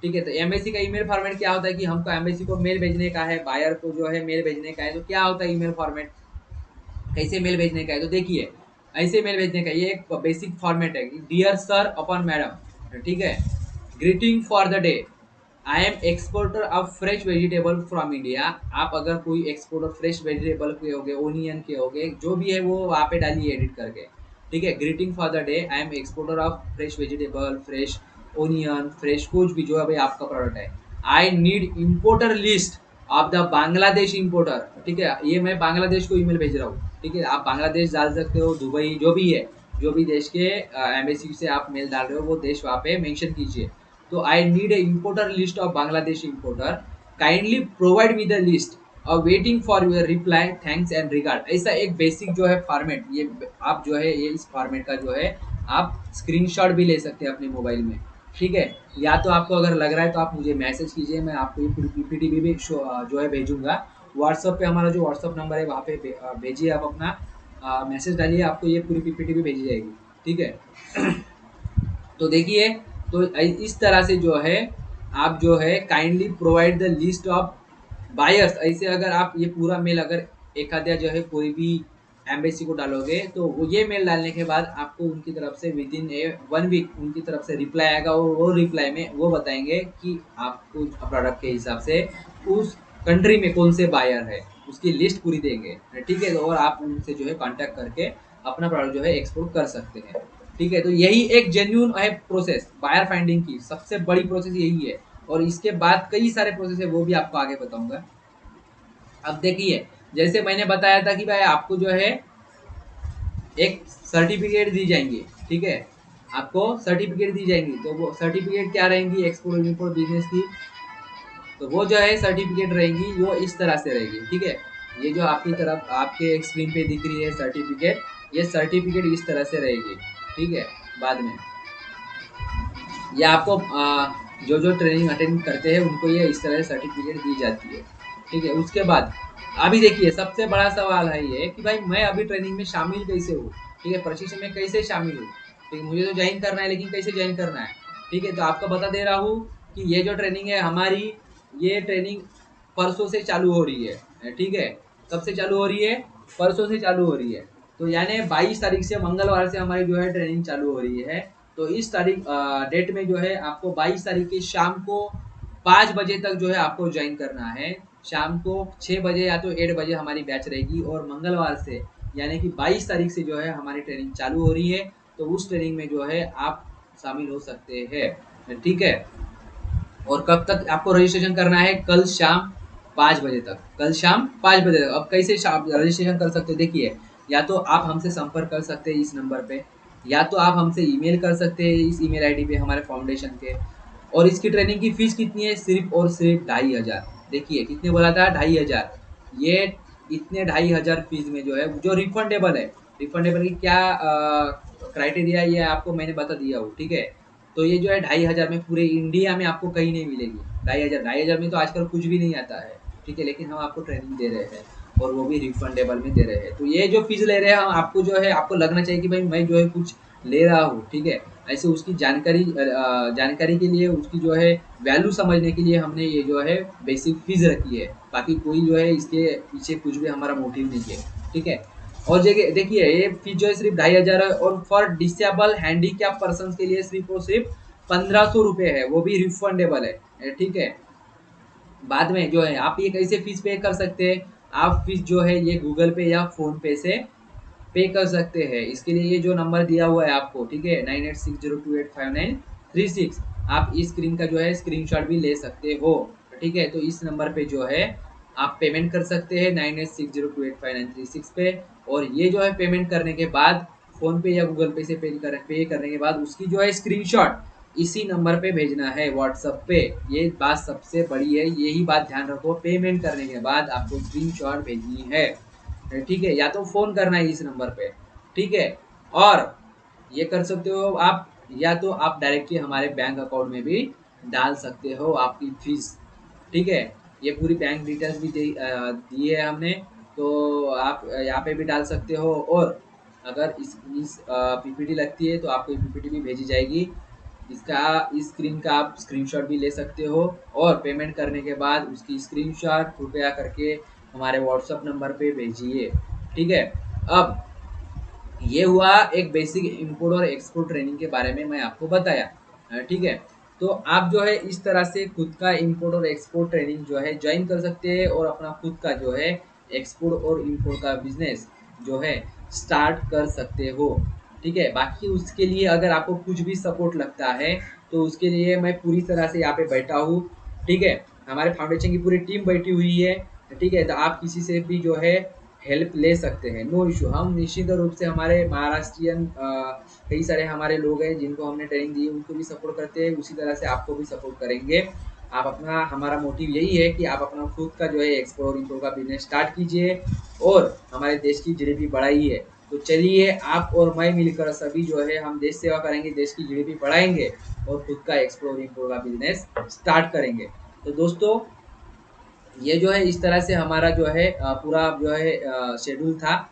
ठीक है। तो एम्बेसी का ईमेल फॉर्मेट क्या होता है कि हमको एम्बेसी को मेल भेजने का है, बायर को जो है मेल भेजने का है, तो क्या होता है ईमेल फॉर्मेट, कैसे मेल भेजने का है, तो देखिए ऐसे मेल भेजने का ये एक बेसिक फॉर्मेट है। डियर सर अपन मैडम, ठीक है, greeting for the day, I am exporter of fresh vegetable from India. आप अगर कोई एक्सपोर्टर फ्रेश वेजिटेबल के होगे, ओनियन के होगे, जो भी है वो वहाँ पे डालिए एडिट करके, ठीक है। Greeting for the day, I am exporter of fresh vegetable, fresh onion, fresh कुछ भी जो अभी आपका प्रोडक्ट है। I need importer list of the Bangladesh importer, ठीक है। ये मैं बांग्लादेश को ईमेल भेज रहा हूँ, ठीक है। आप बांग्लादेश डाल सकते हो, दुबई, जो भी है, जो भी देश के एम्बेसी से आप मेल डाल रहे हो वो देश वहाँ पे मेंशन कीजिए। तो I need a importer list of Bangladesh importer, kindly provide me the list और waiting for your reply, thanks and regard. ऐसा एक बेसिक जो है फॉर्मेट, ये आप जो है ये इस फॉर्मेट का जो है आप स्क्रीनशॉट भी ले सकते हैं अपने मोबाइल में, ठीक है। या तो आपको अगर लग रहा है तो आप मुझे मैसेज कीजिए, मैं आपको ये पूरी पीपीटी भी जो है भेजूंगा। व्हाट्सअप पे हमारा जो व्हाट्सअप नंबर है वहाँ पे भेजिए, आप अपना मैसेज डालिए, आपको ये पूरी पीपीटी भी भेजी जाएगी, ठीक है। तो देखिए, तो इस तरह से जो है आप जो है kindly provide the list of buyers, ऐसे अगर आप ये पूरा मेल अगर एक आधा जो है कोई भी एम्बेसी को डालोगे तो वो ये मेल डालने के बाद आपको उनकी तरफ से विद इन 1 वीक उनकी तरफ से रिप्लाई आएगा और वो रिप्लाई में वो बताएंगे कि आपको प्रोडक्ट के हिसाब से उस कंट्री में कौन से बायर है उसकी लिस्ट पूरी देंगे, ठीक है। और आप उनसे जो है कांटेक्ट करके अपना प्रोडक्ट जो है एक्सपोर्ट कर सकते हैं, ठीक है। तो यही एक जेन्यून है प्रोसेस, बायर फाइंडिंग की सबसे बड़ी प्रोसेस यही है। और इसके बाद कई सारे प्रोसेस है, वो भी आपको आगे बताऊंगा। अब देखिए जैसे मैंने बताया था कि भाई आपको जो है एक सर्टिफिकेट दी जाएंगी, ठीक है, आपको सर्टिफिकेट दी जाएंगी। तो वो सर्टिफिकेट क्या रहेंगी, एक्सपोर्ट इम्पोर्ट बिजनेस की, तो वो जो है सर्टिफिकेट रहेगी वो इस तरह से रहेगी, ठीक है। ये जो आपकी तरफ आपके स्क्रीन पे दिख रही है सर्टिफिकेट, ये सर्टिफिकेट इस तरह से रहेगी, ठीक है। बाद में ये आपको जो जो ट्रेनिंग अटेंड करते हैं उनको ये इस तरह से सर्टिफिकेट दी जाती है। ठीक है, उसके बाद अभी देखिए सबसे बड़ा सवाल है ये कि भाई मैं अभी ट्रेनिंग में शामिल कैसे हूँ। ठीक है, प्रशिक्षण में कैसे शामिल हूँ। ठीक है, मुझे तो ज्वाइन करना है, लेकिन कैसे ज्वाइन करना है। ठीक है, तो आपको बता दे रहा हूँ कि ये जो ट्रेनिंग है हमारी, ये ट्रेनिंग परसों से चालू हो रही है। ठीक है, कब से चालू हो रही है, परसों से चालू हो रही है। तो यानी 22 तारीख से, मंगलवार से हमारी जो है ट्रेनिंग चालू हो रही है। तो इस तारीख डेट में जो है आपको 22 तारीख की शाम को 5 बजे तक जो है आपको ज्वाइन करना है। शाम को 6 बजे या तो 8 बजे हमारी बैच रहेगी, और मंगलवार से यानी कि 22 तारीख से जो है हमारी ट्रेनिंग चालू हो रही है। तो उस ट्रेनिंग में जो है आप शामिल हो सकते हैं। ठीक है, और कब तक आपको रजिस्ट्रेशन करना है, कल शाम 5 बजे तक, कल शाम 5 बजे तक। अब कैसे रजिस्ट्रेशन कर सकते हैं, देखिए या तो आप हमसे संपर्क कर सकते हैं इस नंबर पे, या तो आप हमसे ईमेल कर सकते हैं इस ईमेल आईडी पे हमारे फाउंडेशन के। और इसकी ट्रेनिंग की फीस कितनी है, सिर्फ और सिर्फ 2,500। देखिए कितने बोला था, 2,500। ये इतने 2,500 फीस में जो है, जो रिफंडेबल है, रिफंडेबल की क्या क्राइटेरिया ये आपको मैंने बता दिया हूँ। ठीक है, तो ये जो है 2,500 में पूरे इंडिया में आपको कहीं नहीं मिलेगी। 2,500 में तो आजकल कुछ भी नहीं आता है। ठीक है, लेकिन हम आपको ट्रेनिंग दे रहे हैं, और वो भी रिफंडेबल में दे रहे हैं। तो ये जो फीस ले रहे हैं हम आपको, जो है आपको लगना चाहिए कि भाई मैं जो है कुछ ले रहा हूँ। ठीक है, ऐसे उसकी जानकारी के लिए, उसकी जो है वैल्यू समझने के लिए हमने ये जो है बेसिक फीस रखी है। बाकी कोई जो है इसके पीछे कुछ भी हमारा मोटिव नहीं है। ठीक है, और जगह देखिए ये फीस जो है सिर्फ 2,500 है, और फॉर डिसेबल हैंडीकैप पर्सन के लिए सिर्फ और सिर्फ 1,500 रुपये है, वो भी रिफंडेबल है। ठीक है, बाद में जो है आप ये कैसे फीस पे कर सकते हैं, आप फीस जो है ये गूगल पे या फोन पे से पे कर सकते हैं। इसके लिए ये जो नंबर दिया हुआ है आपको, ठीक है, 9860285936, आप इस स्क्रीन का जो है स्क्रीनशॉट भी ले सकते हो। ठीक है, तो इस नंबर पे जो है आप पेमेंट कर सकते हैं 9860285936 पे। और ये जो है पेमेंट करने के बाद, फोन पे या गूगल पे से पे करने के बाद उसकी जो है स्क्रीनशॉट इसी नंबर पे भेजना है व्हाट्सएप पे। ये बात सबसे बड़ी है, यही बात ध्यान रखो, पेमेंट करने के बाद आपको स्क्रीनशॉट भेजनी है। ठीक है, या तो फोन करना है इस नंबर पे। ठीक है, और ये कर सकते हो आप, या तो आप डायरेक्टली हमारे बैंक अकाउंट में भी डाल सकते हो आपकी फीस। ठीक है, ये पूरी बैंक डिटेल्स भी दी है हमने, तो आप यहाँ पे भी डाल सकते हो। और अगर इस पीपीटी लगती है तो आपको पीपीटी भी भेजी जाएगी। इसका इस स्क्रीन का आप स्क्रीनशॉट भी ले सकते हो, और पेमेंट करने के बाद उसकी स्क्रीनशॉट कृपया करके हमारे व्हाट्सएप नंबर पे भेजिए। ठीक है, अब ये हुआ एक बेसिक इम्पोर्ट और एक्सपोर्ट ट्रेनिंग के बारे में मैं आपको बताया। ठीक है, तो आप जो है इस तरह से खुद का इम्पोर्ट और एक्सपोर्ट ट्रेनिंग जो है ज्वाइन कर सकते हैं, और अपना खुद का जो है एक्सपोर्ट और इम्पोर्ट का बिजनेस जो है स्टार्ट कर सकते हो। ठीक है, बाकी उसके लिए अगर आपको कुछ भी सपोर्ट लगता है, तो उसके लिए मैं पूरी तरह से यहाँ पे बैठा हूँ। ठीक है, हमारे फाउंडेशन की पूरी टीम बैठी हुई है। ठीक है, तो आप किसी से भी जो है हेल्प ले सकते हैं, नो इशू। हम निश्चित रूप से हमारे महाराष्ट्रियन कई सारे हमारे लोग हैं जिनको हमने ट्रेनिंग दी है, उनको भी सपोर्ट करते हैं, उसी तरह से आपको भी सपोर्ट करेंगे। आप अपना, हमारा मोटिव यही है कि आप अपना खुद का जो है एक्सपोर्ट इम्पोर्ट का बिजनेस स्टार्ट कीजिए, और हमारे देश की जीडीपी बढ़ाइए। तो चलिए, आप और मैं मिलकर सभी जो है हम देश सेवा करेंगे, देश की जीडीपी बढ़ाएंगे, और खुद का एक्सपोर्ट इम्पोर्ट का बिजनेस स्टार्ट करेंगे। तो दोस्तों, ये जो है इस तरह से हमारा जो है पूरा जो है शेड्यूल था।